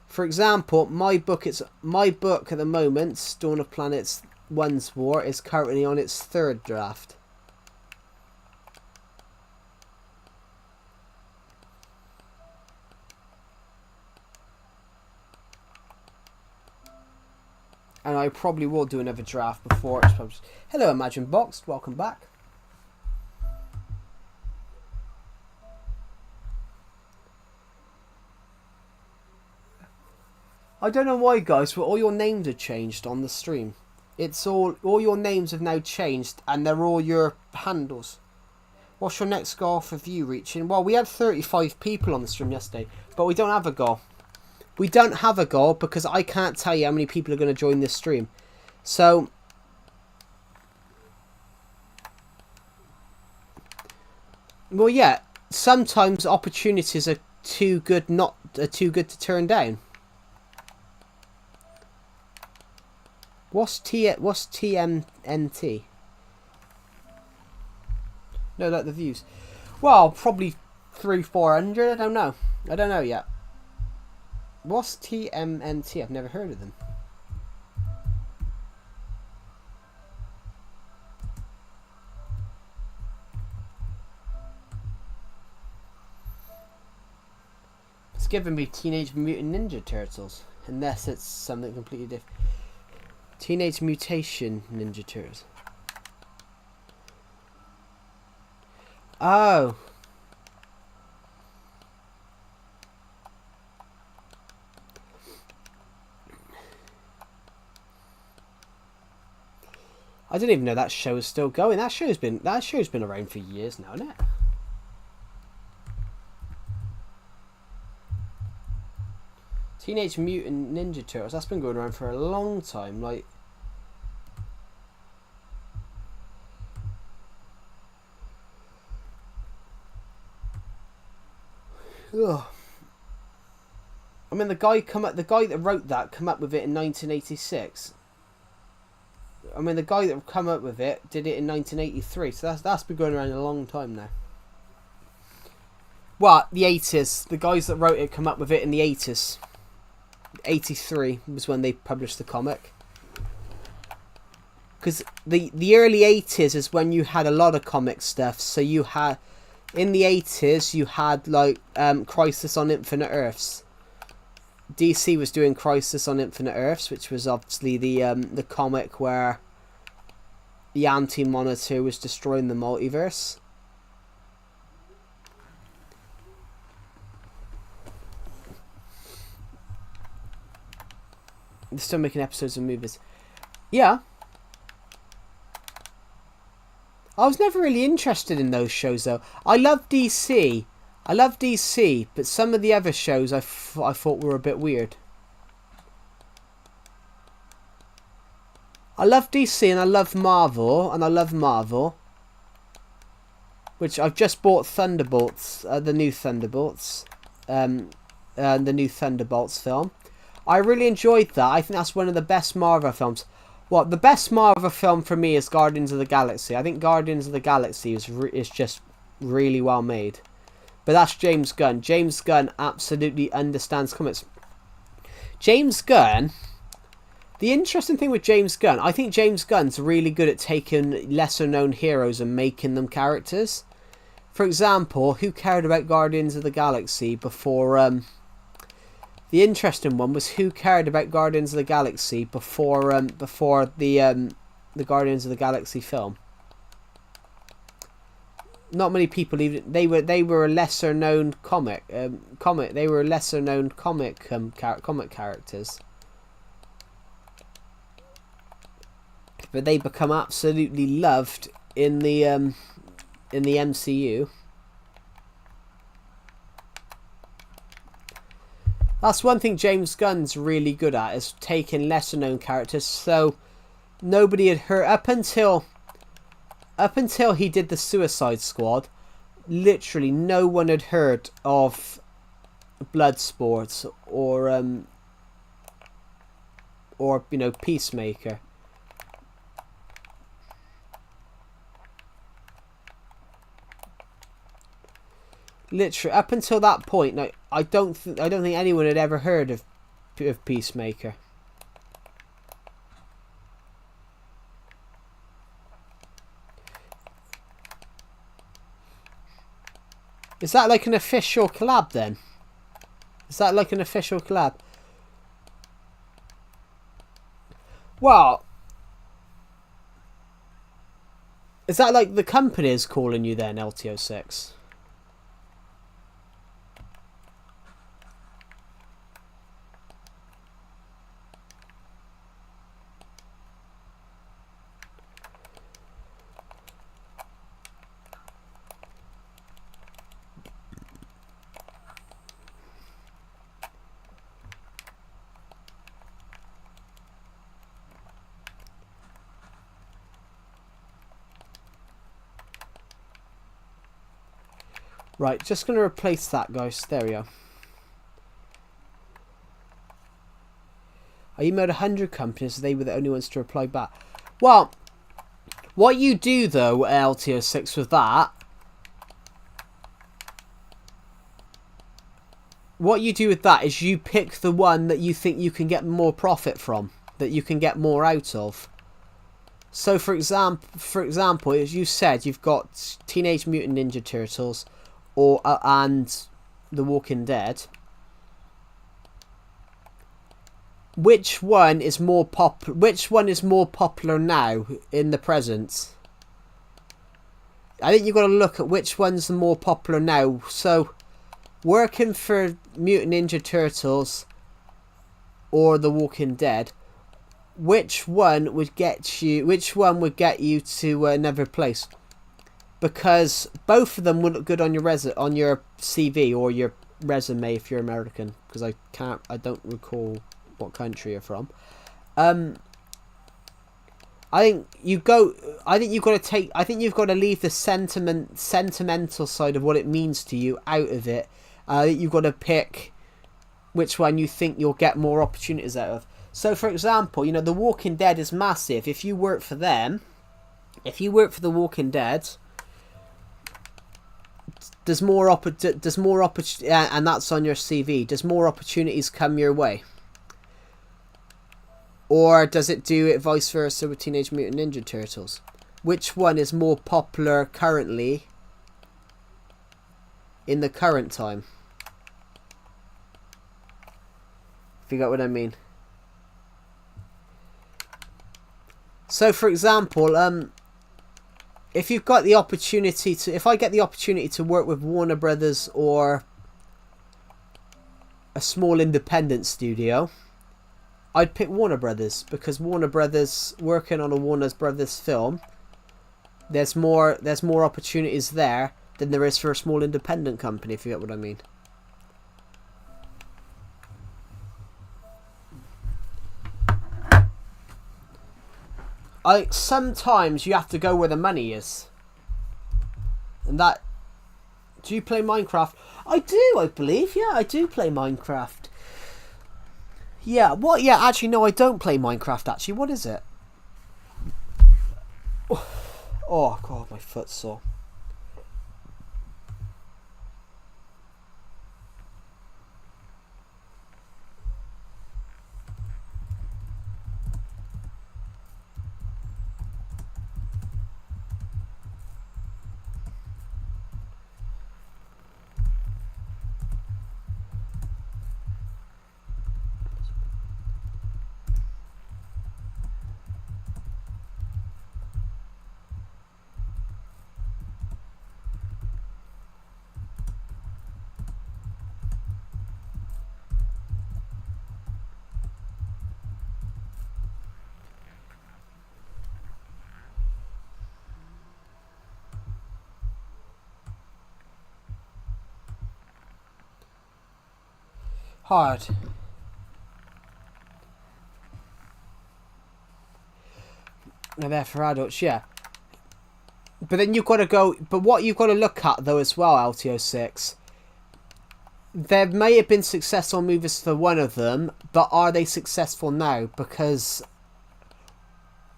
For example, my book at the moment, Dawn of Planets 1's War, is currently on its 3rd draft. And I probably will do another draft before it's published. Hello, Imagine Boxed, welcome back. I don't know why, guys, but all your names have changed on the stream. It's all your names have now changed, and they're all your handles. What's your next goal for view reaching? Well, we had 35 people on the stream yesterday, but we don't have a goal. We don't have a goal because I can't tell you how many people are going to join this stream. So, well, yeah, sometimes opportunities are too good to turn down. What's TMNT? No, like the views. Well, probably 300-400. I don't know. I don't know yet. What's TMNT? I've never heard of them. It's giving me Teenage Mutant Ninja Turtles, unless it's something completely different. Teenage Mutation Ninja Turtles. Oh. I didn't even know that show is still going. That show's been around for years now, isn't it? Teenage Mutant Ninja Turtles. That's been going around for a long time. Like, ugh. I mean, the guy that wrote that come up with it in 1986. I mean, the guy that come up with it did it in 1983. So that's been going around a long time now. Well, the 80s. The guys that wrote it come up with it in the 80s. 83 was when they published the comic. Because the early 80s is when you had a lot of comic stuff. So you had, in the 80s, you had like Crisis on Infinite Earths. DC was doing Crisis on Infinite Earths, which was obviously the comic where the Anti-Monitor was destroying the multiverse. They're still making episodes of movies. Yeah. I was never really interested in those shows, though. I love DC, but some of the other shows I thought were a bit weird. I love DC and I love Marvel, which I've just bought Thunderbolts, the new Thunderbolts, the new Thunderbolts film. I really enjoyed that. I think that's one of the best Marvel films. Well, the best Marvel film for me is Guardians of the Galaxy. I think Guardians of the Galaxy is just really well made. But that's James Gunn. James Gunn absolutely understands comics. James Gunn... The interesting thing with James Gunn, I think James Gunn's really good at taking lesser-known heroes and making them characters. For example, who cared about Guardians of the Galaxy before... The interesting one was who cared about Guardians of the Galaxy before the Guardians of the Galaxy film. Not many people even they were a lesser known comic. They were lesser known comic characters, but they become absolutely loved in the MCU. That's one thing James Gunn's really good at, is taking lesser known characters. So nobody had heard up until he did the Suicide Squad. Literally no one had heard of Bloodsport or Peacemaker. Literally up until that point, like, I don't think anyone had ever heard of Peacemaker. Is that like an official collab then? Is that like an official collab? Well, is that like the company is calling you then, LTO6? Right, just going to replace that, guys. There we go. I emailed 100 companies, so they were the only ones to reply back. Well, what you do, though, LTO6, with that... What you do with that is you pick the one that you think you can get more profit from. That you can get more out of. So, for example, as you said, you've got Teenage Mutant Ninja Turtles... and The Walking Dead. Which one is more popular now in the present? I think you've got to look at which one's the more popular now. So, working for Mutant Ninja Turtles or The Walking Dead, which one would get you to another place? Because both of them would look good on your CV or your resume if you're American. Because I don't recall what country you're from. I think you've got to leave the sentimental side of what it means to you out of it. You've got to pick which one you think you'll get more opportunities out of. So, for example, The Walking Dead is massive. If you work for them, if you work for The Walking Dead. Does more opportunity, and that's on your CV. Does more opportunities come your way, or does it do it vice versa with Teenage Mutant Ninja Turtles? Which one is more popular currently in the current time? If you get what I mean. So, for example, if you've got the opportunity to, if I get the opportunity to work with Warner Brothers or a small independent studio, I'd pick Warner Brothers, because Warner Brothers, working on a Warner Brothers film, there's more opportunities there than there is for a small independent company, if you get what I mean. Sometimes you have to go where the money is. And that... Do you play Minecraft? I do, I believe. Yeah, I do play Minecraft. Yeah, what? Yeah, actually, no, I don't play Minecraft, actually. What is it? Oh, God, my foot's sore. Hard. And they're for adults, yeah. But then you've got to go... But what you've got to look at, though, as well, LTO6... There may have been successful movies for one of them, but are they successful now? Because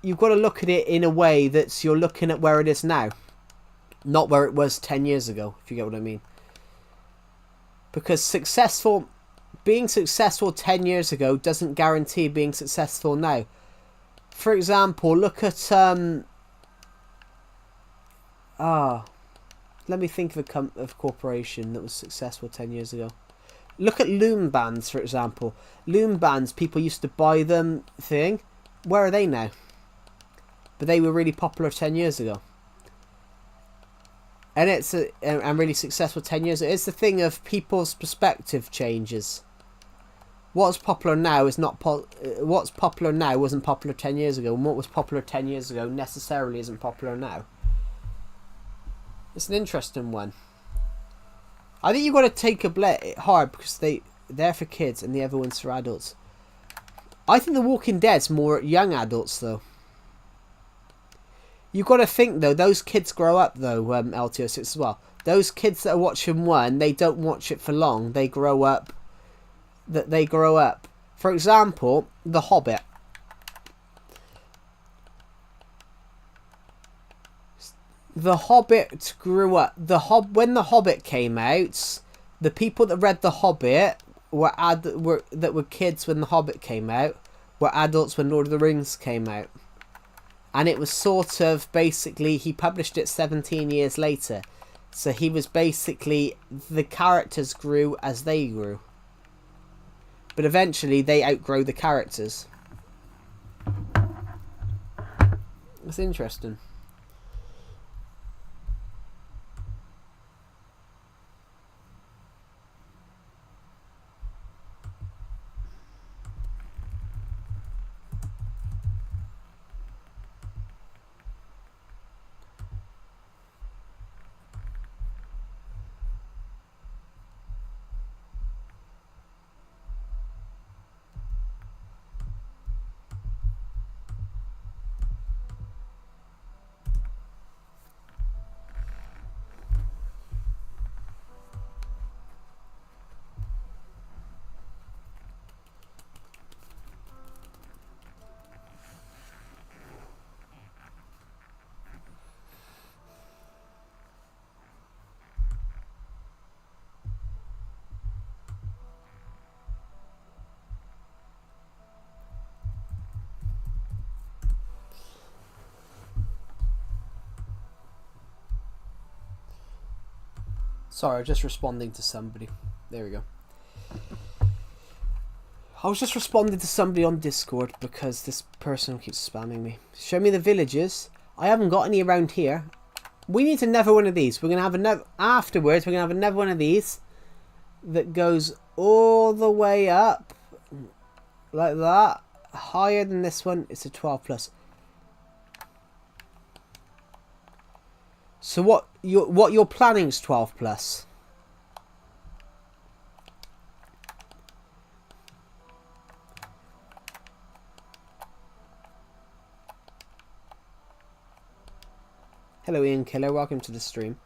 you've got to look at it in a way that you're looking at where it is now. Not where it was 10 years ago, if you get what I mean. Because being successful 10 years ago doesn't guarantee being successful now. For example, look at... let me think of a corporation that was successful 10 years ago. Look at loom bands, for example. Loom bands, people used to buy them thing. Where are they now? But they were really popular 10 years ago. And it's and really successful 10 years ago. It's the thing of people's perspective changes. What's popular now is not what's popular now wasn't popular 10 years ago, and what was popular 10 years ago necessarily isn't popular now. It's an interesting one. I think you've got to take it hard, because they're for kids and the other one's for adults. I think The Walking Dead's more young adults, though. You've got to think, though, those kids grow up, though, LTO6 as well. Those kids that are watching one, they don't watch it for long. They grow up. For example, The Hobbit. The Hobbit grew up. When The Hobbit came out, the people that read The Hobbit that were kids when The Hobbit came out were adults when Lord of the Rings came out. And it was sort of basically, he published it 17 years later. So he was basically, the characters grew as they grew. But eventually they outgrow the characters. It's interesting. Sorry, just responding to somebody. There we go. I was just responding to somebody on Discord because this person keeps spamming me. Show me the villages. I haven't got any around here. We need another one of these. We're going to have another... Afterwards, we're going to have another one of these that goes all the way up. Like that. Higher than this one. It's a 12 plus. So what you're planning is 12 plus. Hello Ian Killer, welcome to the stream.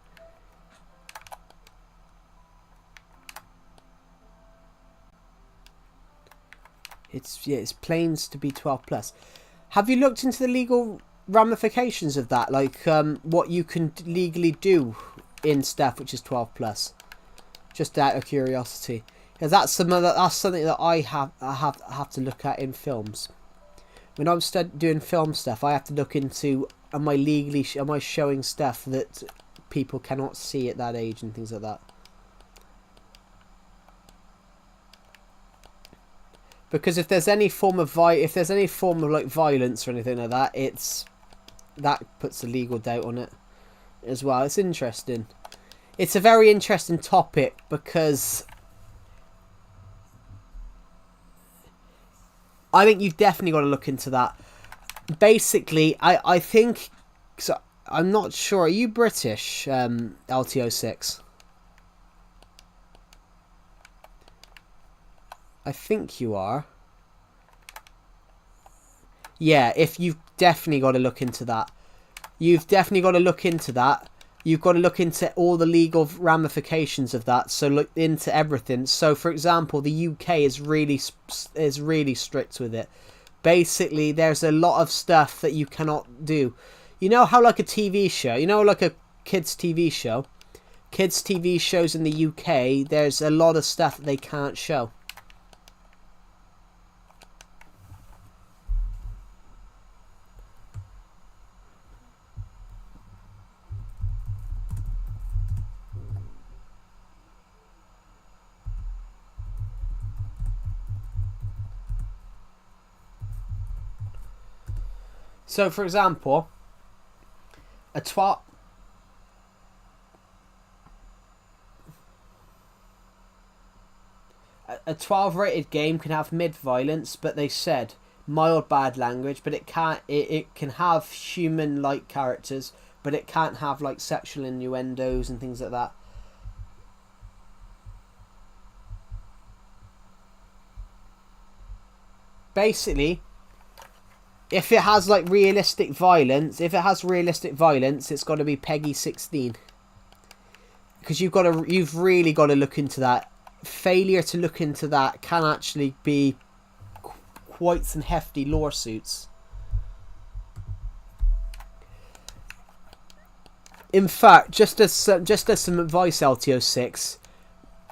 It's plans to be 12 plus. Have you looked into the legal ramifications of that? Like what you can legally do in stuff which is 12 plus? Just out of curiosity. Because that's something that I have to look at in films. When I'm doing film stuff, I have to look into am I showing stuff that people cannot see at that age and things like that. Because if there's any form of like violence or anything like that, that puts a legal doubt on it as well. It's interesting. It's a very interesting topic because I think you've definitely got to look into that. Basically, I think so. I'm not sure. Are you British, LTO6? I think you are. Yeah, if you've definitely got to look into that. You've definitely got to look into that. You've got to look into all the legal ramifications of that. So look into everything. So, for example, the UK is really strict with it. Basically, there's a lot of stuff that you cannot do. You know how like a TV show, you know like a kids TV show? Kids TV shows in the UK, there's a lot of stuff that they can't show. So, for example, a 12 rated game can have mid violence, but they said mild bad language, but it can't. It can have human like characters, but it can't have like sexual innuendos and things like that. Basically, if it has like realistic violence, it's got to be Peggy 16. Because you've really got to look into that. Failure to look into that can actually be quite some hefty lawsuits. In fact, just as some advice, LTO6,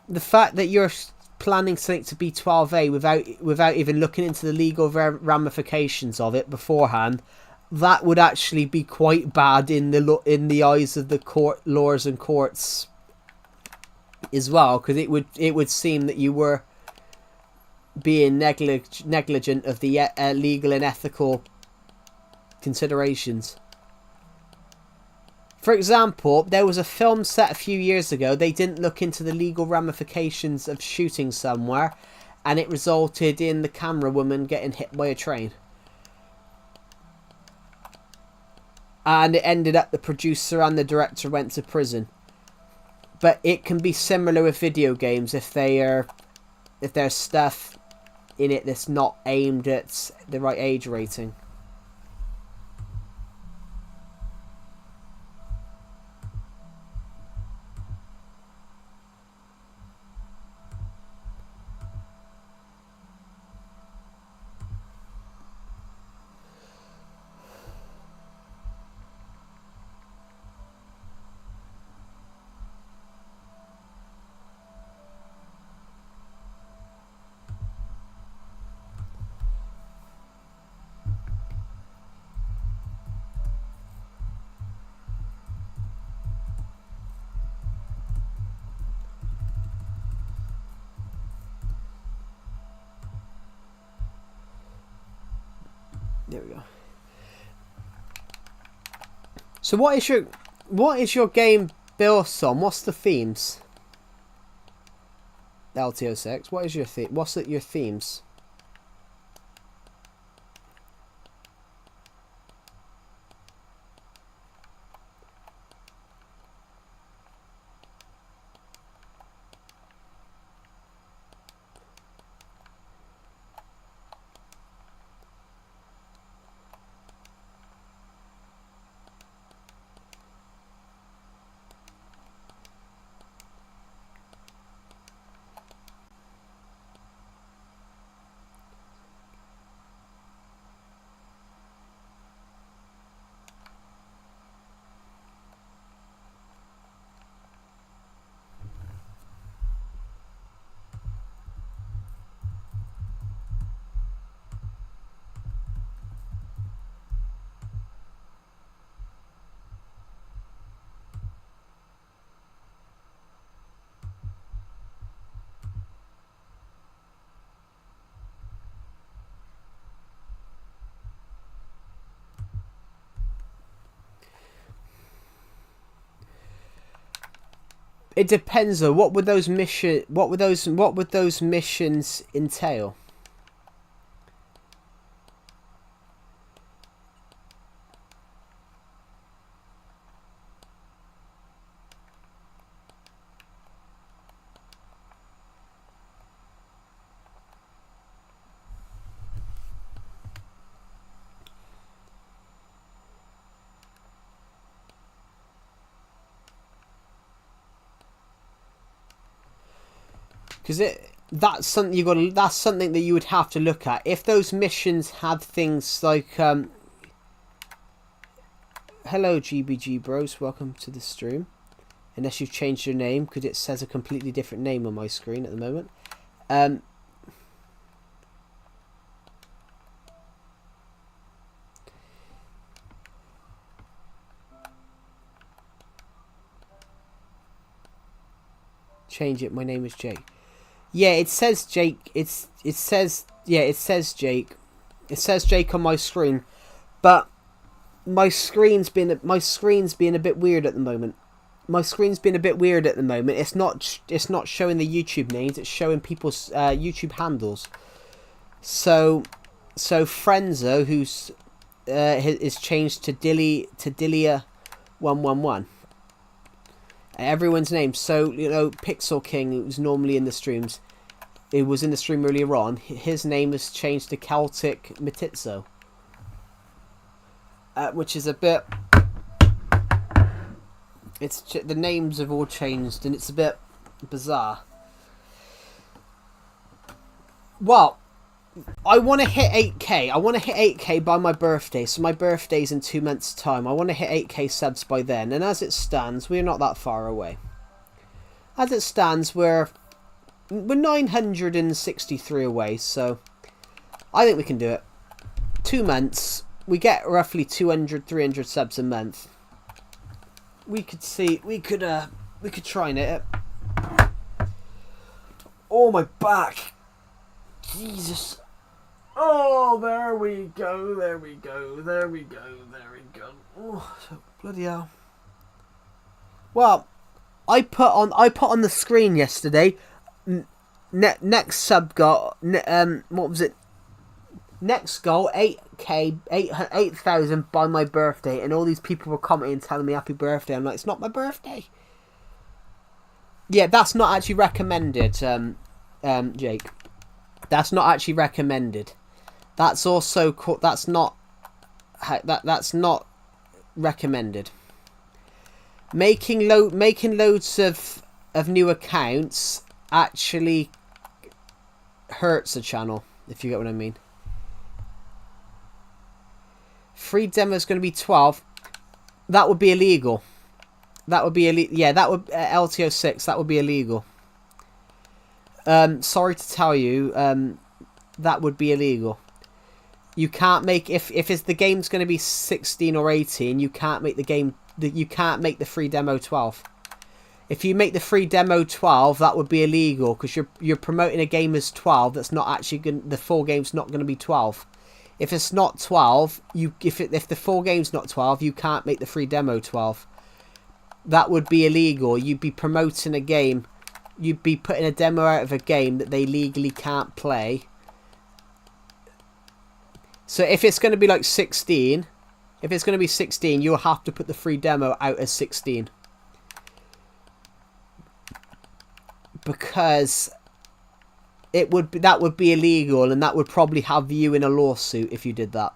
the fact that you're planning something to be 12A without even looking into the legal ramifications of it beforehand, that would actually be quite bad in the eyes of the laws and courts as well, because it would seem that you were being negligent of the legal and ethical considerations. For example, there was a film set a few years ago. They didn't look into the legal ramifications of shooting somewhere, and it resulted in the camera woman getting hit by a train. And it ended up the producer and the director went to prison. But it can be similar with video games if there's stuff in it that's not aimed at the right age rating. There we go. So what is your game built on? What's the themes? LTO6. What is your theme? What's your themes? It depends though. What would those missions entail? Because that's something that's something that you would have to look at. If those missions had things like hello GBG bros, welcome to the stream. Unless you've changed your name, because it says a completely different name on my screen at the moment. Change it. My name is Jake. Yeah, it says Jake. It says Jake. It says Jake on my screen, but my screen's been a bit weird at the moment. It's not showing the YouTube names. It's showing people's YouTube handles. So Frenzo, who's is changed to Dilia111. Everyone's name. So, you know, Pixel King, who was normally in the streams, it was in the stream earlier on, his name has changed to Celtic Matitzo. Which is a bit... the names have all changed and it's a bit bizarre. Well, I want to hit 8k. I want to hit 8k by my birthday. So my birthday's in 2 months' time. I want to hit 8k subs by then. And as it stands, we're not that far away. As it stands, we're 963 away. So I think we can do it. 2 months. We get roughly 200, 300 subs a month. We could see. We could try and hit it. Oh, my back. Jesus. Oh, there we go. Oh, bloody hell. Well, I put on the screen yesterday. Next sub got what was it? Next goal 8k 8,000 by my birthday, and all these people were commenting telling me happy birthday. I'm like, it's not my birthday. Yeah, that's not actually recommended, Jake. That's not actually recommended. That's also that's not recommended. Making loads of new accounts actually hurts the channel, if you get what I mean. Free demo is going to be 12. That would be illegal. That would be illegal. Yeah, that would LTO 6. That would be illegal. Sorry to tell you, that would be illegal. You can't make if it's the game's going to be 16 or 18. You can't make the game. You can't make the free demo 12. If you make the free demo 12, that would be illegal because you're promoting a game as 12. That's not actually going. The full game's not going to be 12. If it's not 12, if the full game's not 12, you can't make the free demo 12. That would be illegal. You'd be promoting a game. You'd be putting a demo out of a game that they legally can't play. So if it's going to be like 16, if it's going to be 16, you'll have to put the free demo out as 16. Because that would be illegal, and that would probably have you in a lawsuit if you did that.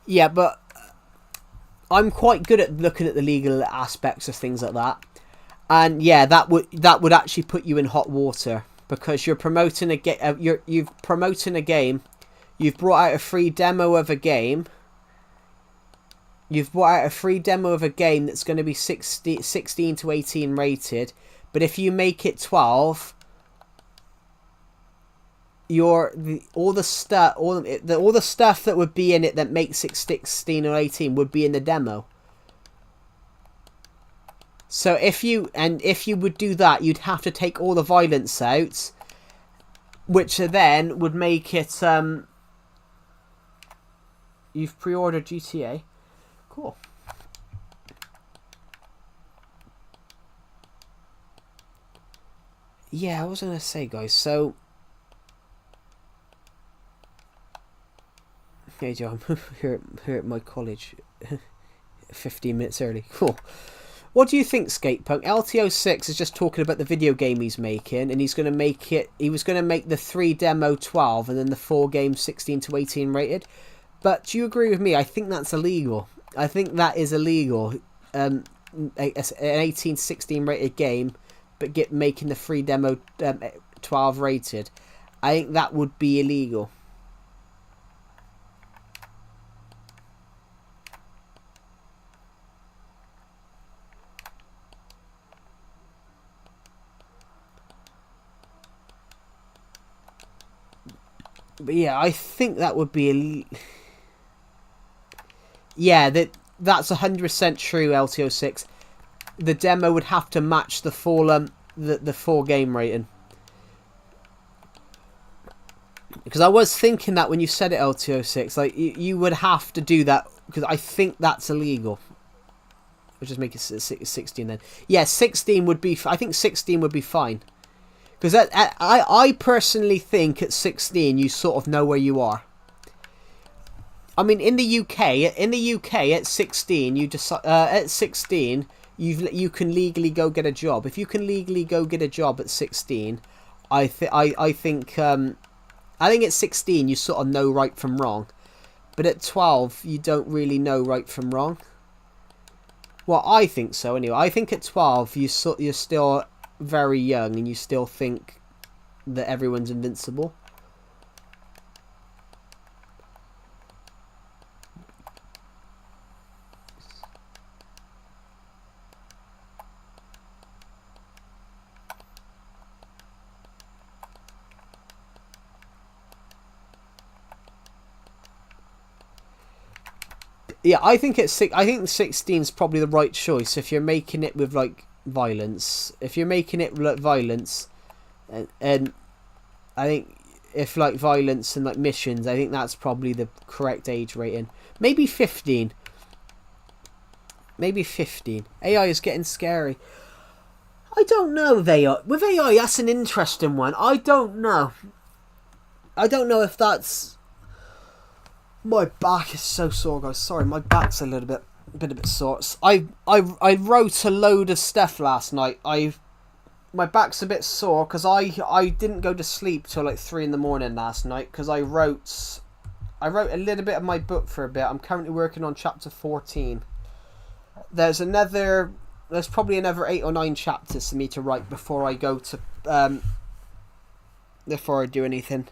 Yeah, but I'm quite good at looking at the legal aspects of things like that. And yeah, that would actually put you in hot water, because you're promoting a you've promoting a game. You've brought out a free demo of a game. You've brought out a free demo of a game that's going to be 16 to 18 rated. But if you make it 12, all the stuff that would be in it that makes it 16 or 18 would be in the demo. So if you would do that, you'd have to take all the violence out, which then would make it you've pre-ordered GTA. Cool. Yeah, I was going to say, guys, so... Hey, Joe, I'm here at my college 15 minutes early. Cool. What do you think, Skatepunk? LTO6 is just talking about the video game he's making, and he's going to make it... He was going to make the 3 demo 12, and then the 4 game 16 to 18 rated. But do you agree with me? I think that's illegal. I think that is illegal. An 18 to 16 rated game, but making the free demo 12 rated. I think that would be illegal. But yeah, I think that would be yeah, that's 100% true, LTO6. The demo would have to match the full the 4 game rating. Because I was thinking that when you said it, LTO6, like you would have to do that, because I think that's illegal. We'll just make it 16 then. Yeah, 16 would be... I think 16 would be fine. Because I personally think at 16 you sort of know where you are. I mean, in the UK at 16 you decide at 16 you can legally go get a job. If you can legally go get a job at 16, I think at 16 you sort of know right from wrong, but at 12 you don't really know right from wrong. Well, I think so anyway. I think at 12 you're still very young and you still think that everyone's invincible. Yeah, I think 16 is probably the right choice if you're making it with like violence. If you're making it like violence, and I think if like violence and like missions, I think that's probably the correct age rating. Maybe 15. Maybe 15. AI is getting scary. I don't know with AI. With AI, that's an interesting one. I don't know. I don't know if that's... My back is so sore, guys. Sorry, my back's a bit sore. I wrote a load of stuff last night. My back's a bit sore because I didn't go to sleep till like 3 in the morning last night because I wrote a little bit of my book for a bit. I'm currently working on chapter 14. There's probably another 8 or 9 chapters for me to write before I go to before I do anything.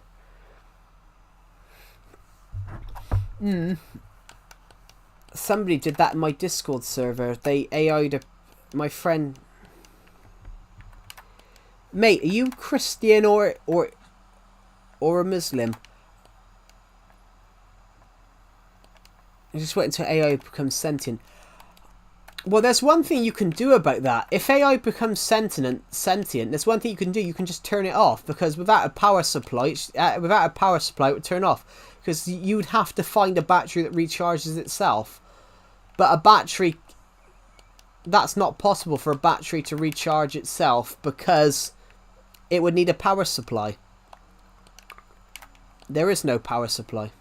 Somebody did that in my Discord server. They AI'd my friend. Mate, are you Christian or a Muslim? I just wait until AI becomes sentient. Well, there's one thing you can do about that. If AI becomes sentient, there's one thing you can do. You can just turn it off, because without a power supply, it would turn off. Because you'd have to find a battery that recharges itself. But a battery, that's not possible for a battery to recharge itself, because it would need a power supply. There is no power supply.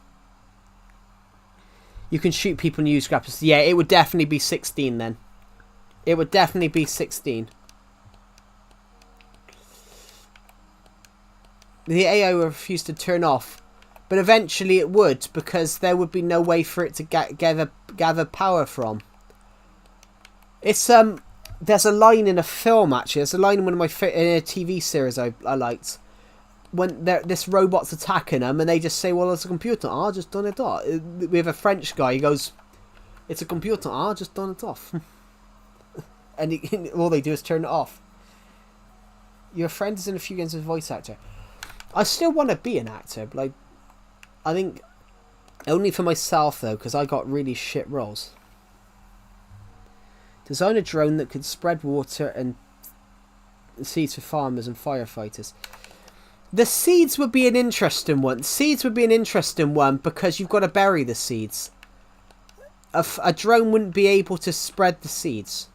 You can shoot people and use grapples. Yeah, it would definitely be 16 then. It would definitely be 16. The AI will refuse to turn off. But eventually it would, because there would be no way for it to gather power from. It's there's a line in a film, actually. There's a line in one of my in a TV series I liked. When this robot's attacking them, and they just say, well, it's a computer. I just done it off. We have a French guy. He goes, it's a computer. I just done it off. And all they do is turn it off. Your friend is in a few games as a voice actor. I still want to be an actor, but I think only for myself, though, because I got really shit roles. Design a drone that could spread water and seeds for farmers and firefighters. The seeds would be an interesting one. Seeds would be an interesting one, because you've got to bury the seeds. A drone wouldn't be able to spread the seeds.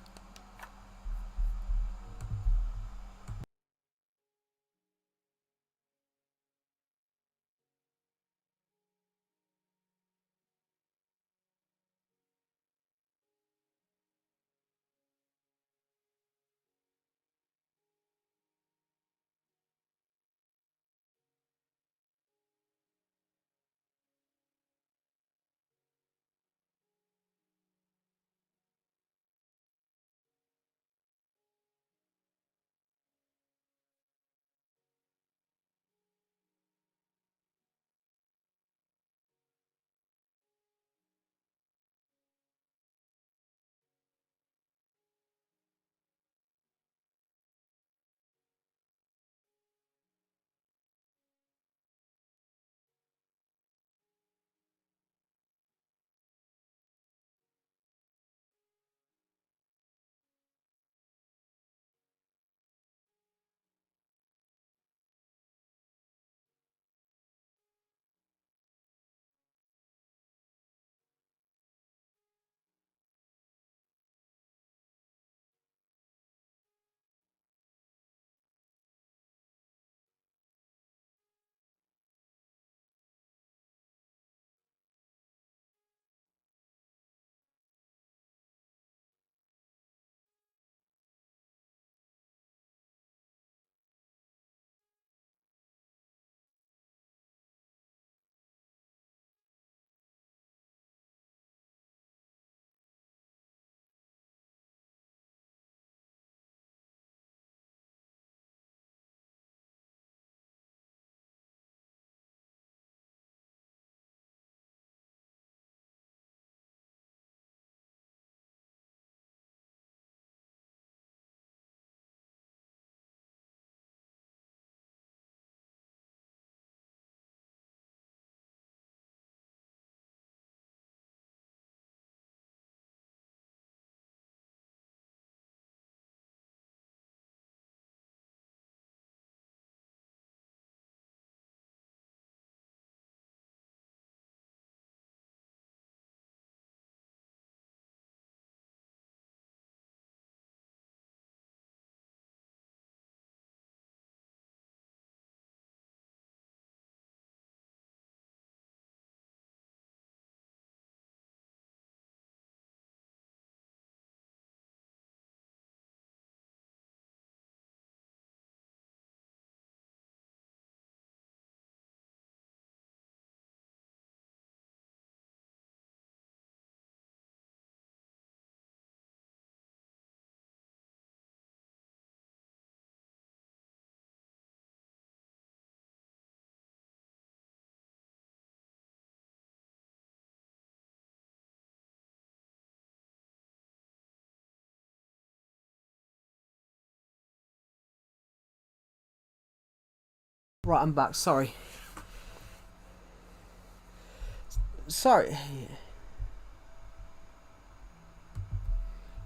Right, I'm back. Sorry.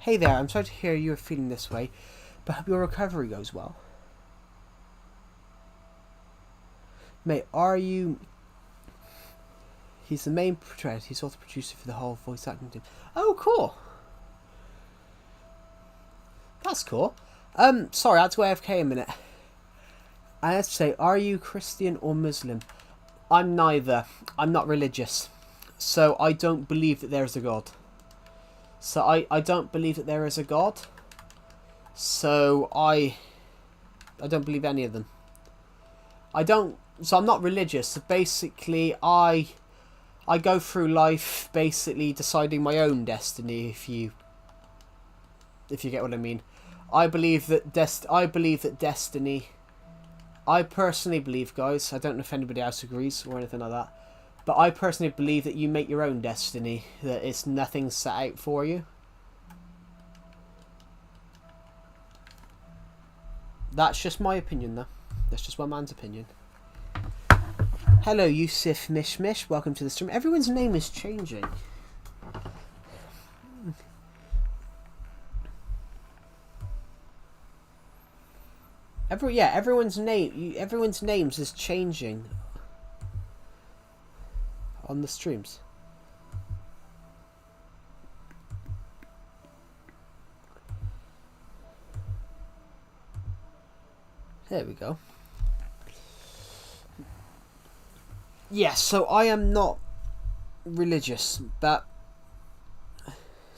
Hey there, I'm sorry to hear you're feeling this way, but hope your recovery goes well. Mate, are you... He's the main portrait. He's also the producer for the whole voice acting team. Oh, cool. That's cool. Sorry, I had to AFK a minute. I have to say, are you Christian or Muslim? I'm neither. I'm not religious. So I don't believe that there's a God. So I don't believe that there is a God. So I don't believe any of them. So I'm not religious. So basically, I go through life basically deciding my own destiny. If you get what I mean, I believe that destiny. I personally believe, guys. I don't know if anybody else agrees or anything like that, but I personally believe that you make your own destiny. That it's nothing set out for you. That's just my opinion, though. That's just one man's opinion. Hello, Yusuf Mishmish. Welcome to the stream. Everyone's name is changing. Everyone's names is changing on the streams. There we go. Yes, so I am not religious, but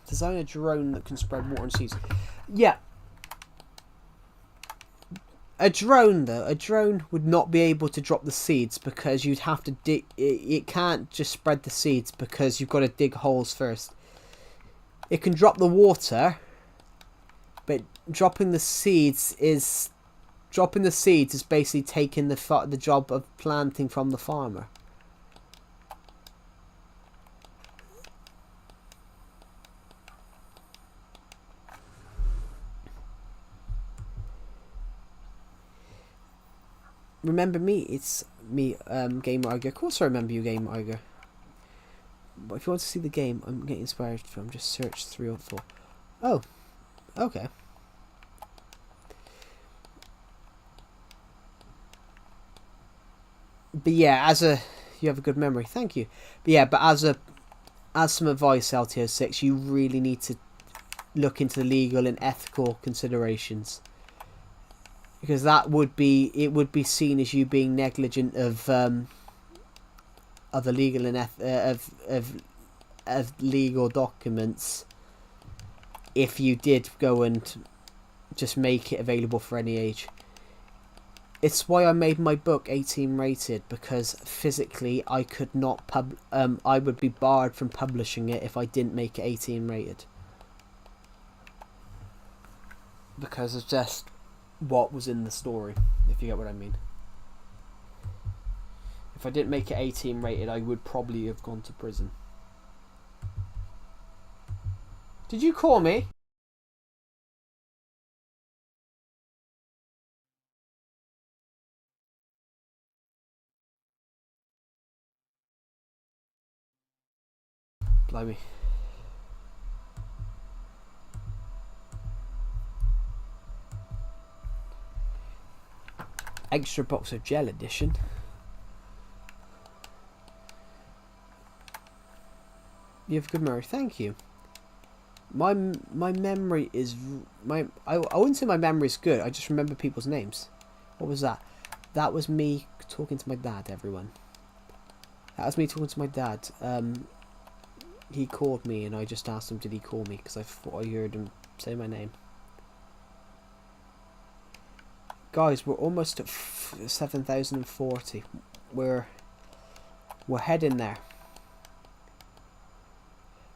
design a drone that can spread water and seeds. Yeah. A drone would not be able to drop the seeds because you'd have to dig. It can't just spread the seeds because you've got to dig holes first. It can drop the water, but dropping the seeds is basically taking the job of planting from the farmer. Remember me? It's me, Gamer Iger. Of course I remember you, Gamer Iger. But if you want to see the game I'm getting inspired from, just search 304. Oh, okay. But yeah, you have a good memory. Thank you. But yeah, but as some advice, LTO6, you really need to look into the legal and ethical considerations. Because it would be seen as you being negligent of the legal and of legal documents if you did go and just make it available for any age. It's why I made my book 18 rated, because physically I could not I would be barred from publishing it if I didn't make it 18 rated. Because of just what was in the story, if you get what I mean. If I didn't make it 18 rated, I would probably have gone to prison. Did you call me? Blimey. Extra box of gel edition. You have good memory. Thank you. My memory is I wouldn't say my memory is good. I just remember people's names. What was that? That was me talking to my dad. Everyone. That was me talking to my dad. He called me and I just asked him, did he call me? Because I thought I heard him say my name. Guys, we're almost at 7,040. We're heading there.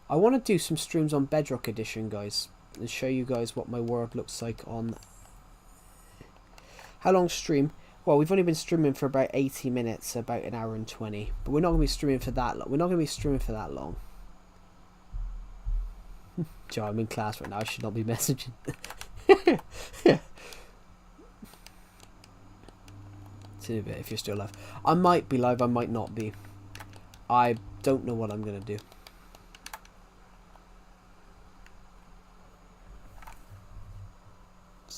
I want to do some streams on Bedrock Edition, guys, and show you guys what my world looks like on... How long stream? Well, we've only been streaming for about 80 minutes, about an hour and 20. But we're not going to be streaming for that long. We're not going to be streaming for that long. Joe, I'm in class right now. I should not be messaging. See a bit if you're still live. I might be live, I might not be. I don't know what I'm going to do.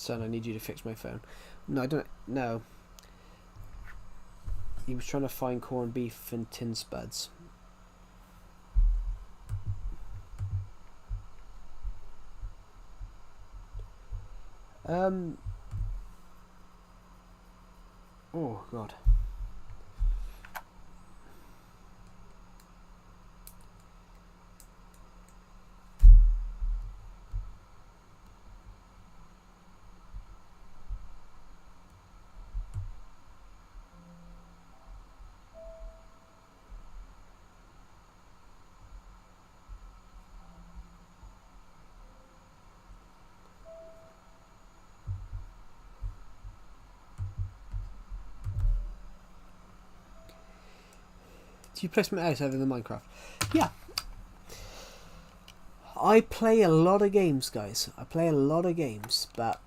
Son, I need you to fix my phone. No, I don't. No. He was trying to find corned beef and tin spuds. Oh God. Do you play something else other than Minecraft? Yeah. I play a lot of games, guys. I play a lot of games, but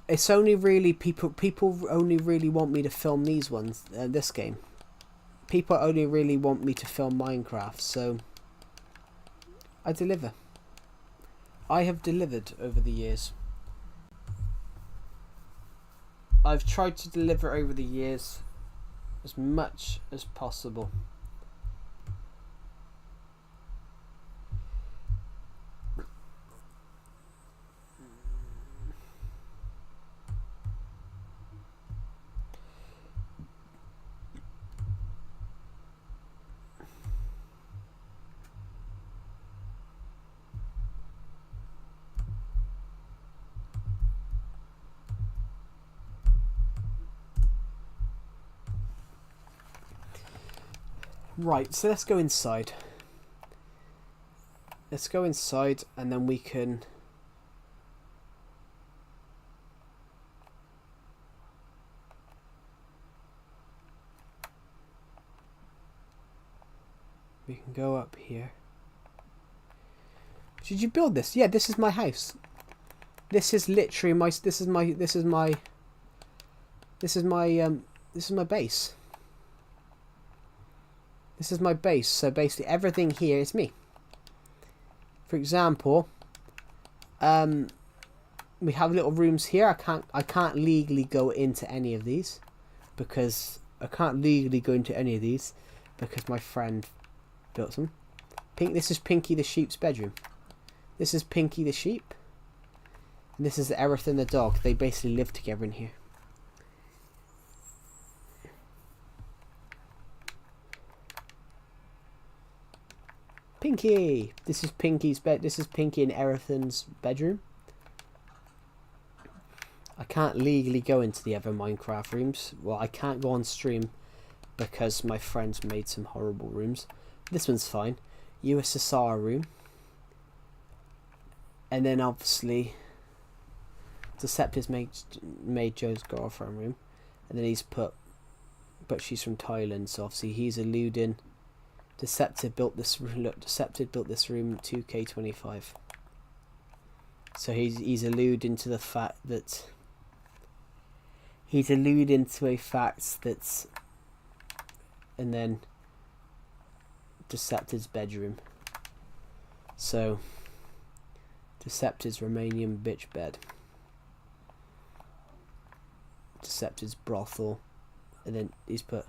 it's only really people only really want me to film these ones, this game. People only really want me to film Minecraft, so I deliver. I have delivered over the years. I've tried to deliver over the years as much as possible. Right, so let's go inside. Let's go inside and then we can... We can go up here. Did you build this? Yeah, this is my house. This is literally my... This is my base. This is my base, so basically everything here is me. For example, we have little rooms here. I can't legally go into any of these because my friend built them. This is Pinky the sheep's bedroom. This is Pinky the sheep, and this is Everything the dog. They basically live together in here. Pinky! This is Pinky's bed. This is Pinky and Erethan's bedroom. I can't legally go into the other Minecraft rooms. Well, I can't go on stream because my friends made some horrible rooms. This one's fine. USSR room. And then obviously Deceptive's made Joe's girlfriend room. And then he's put, but she's from Thailand, so obviously he's alluding. Deceptive built this room. Look, Deceptive built this room 2K25. So he's alluding to the fact that and then Deceptive's bedroom. So Deceptive's Romanian bitch bed. Deceptive's brothel, and then he's put.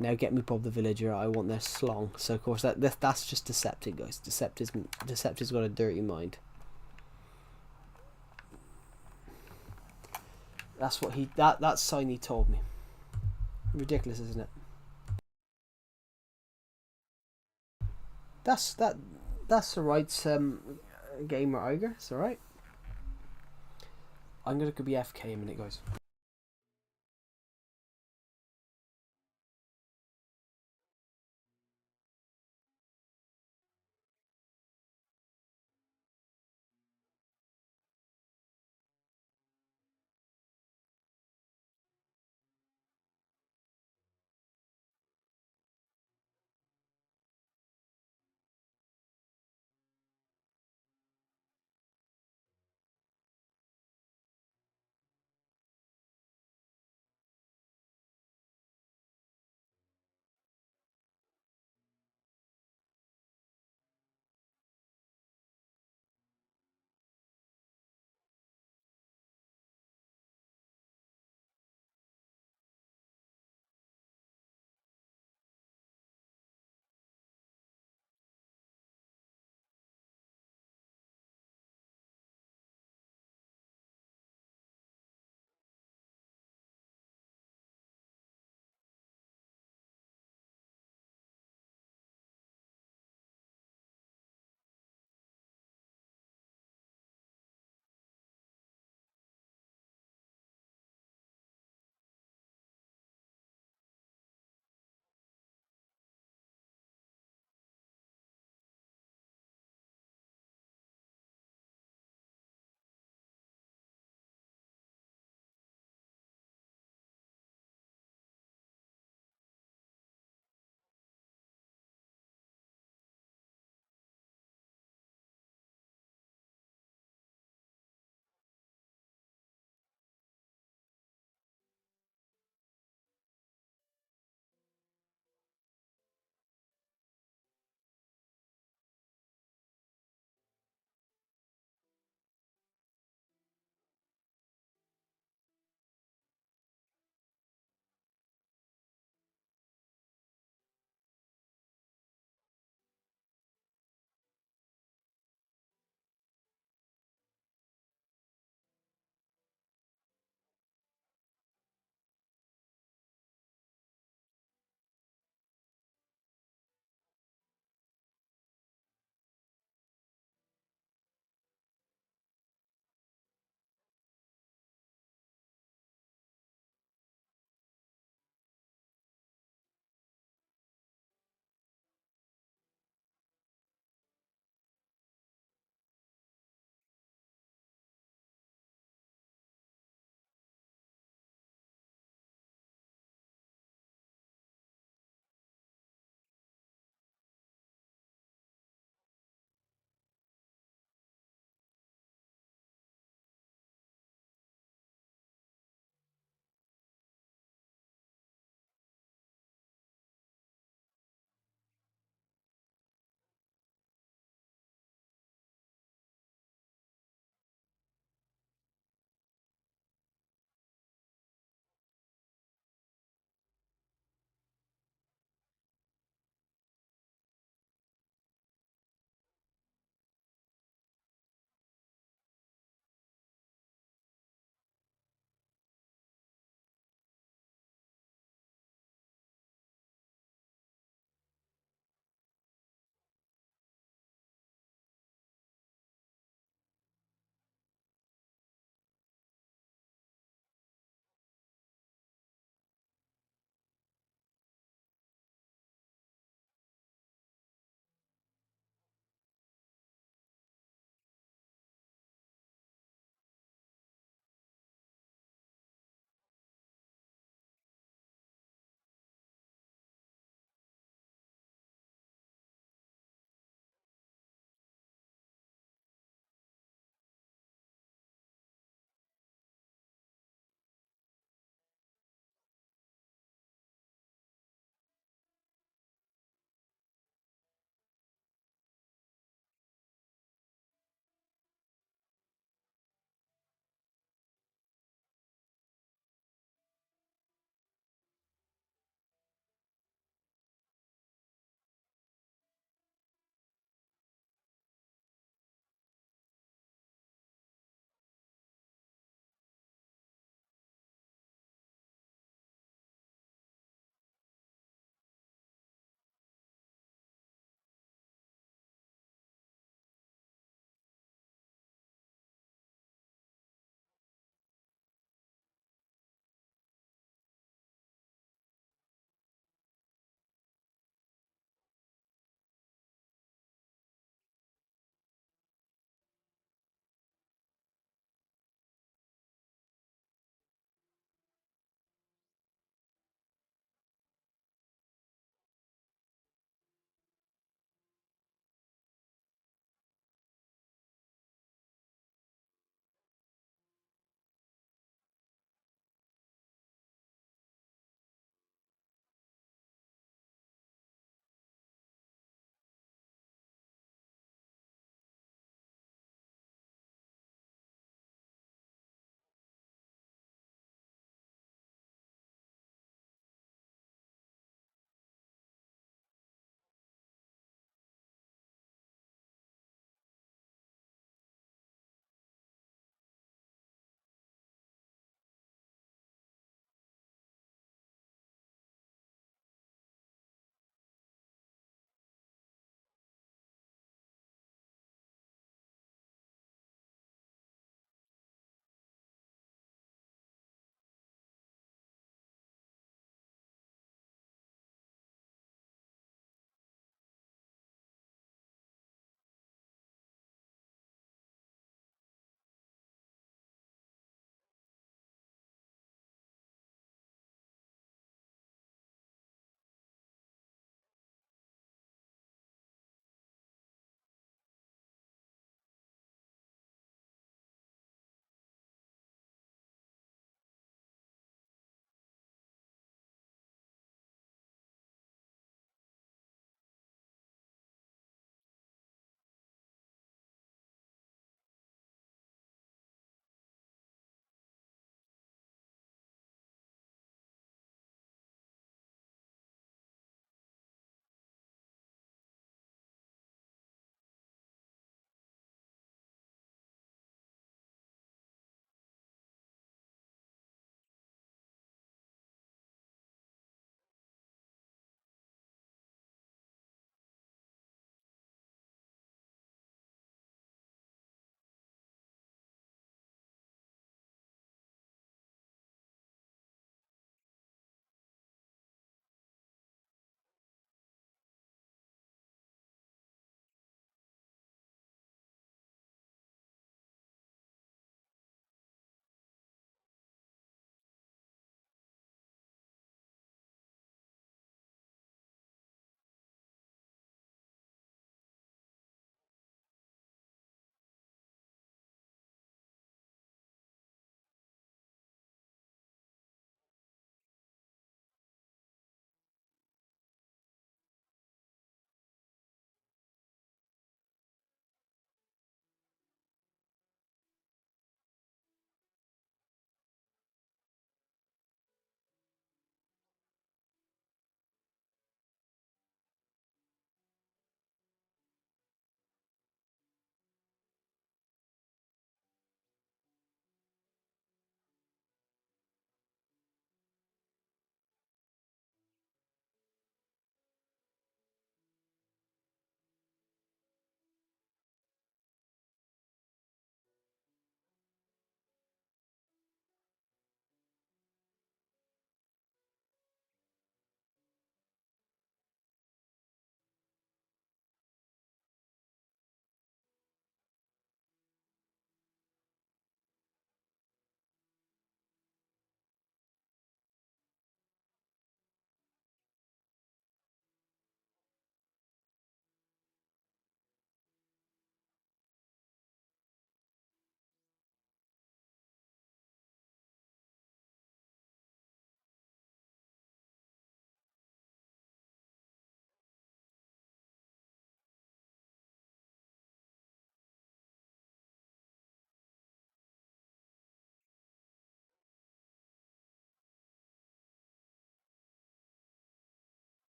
Now get me Bob the Villager, I want their slong. So of course that's just Deceptive, guys. Deceptive's got a dirty mind. That's what that sign he told me. Ridiculous, isn't it? That's alright, Gamer Iger, it's alright. I'm gonna go be FK a minute, guys.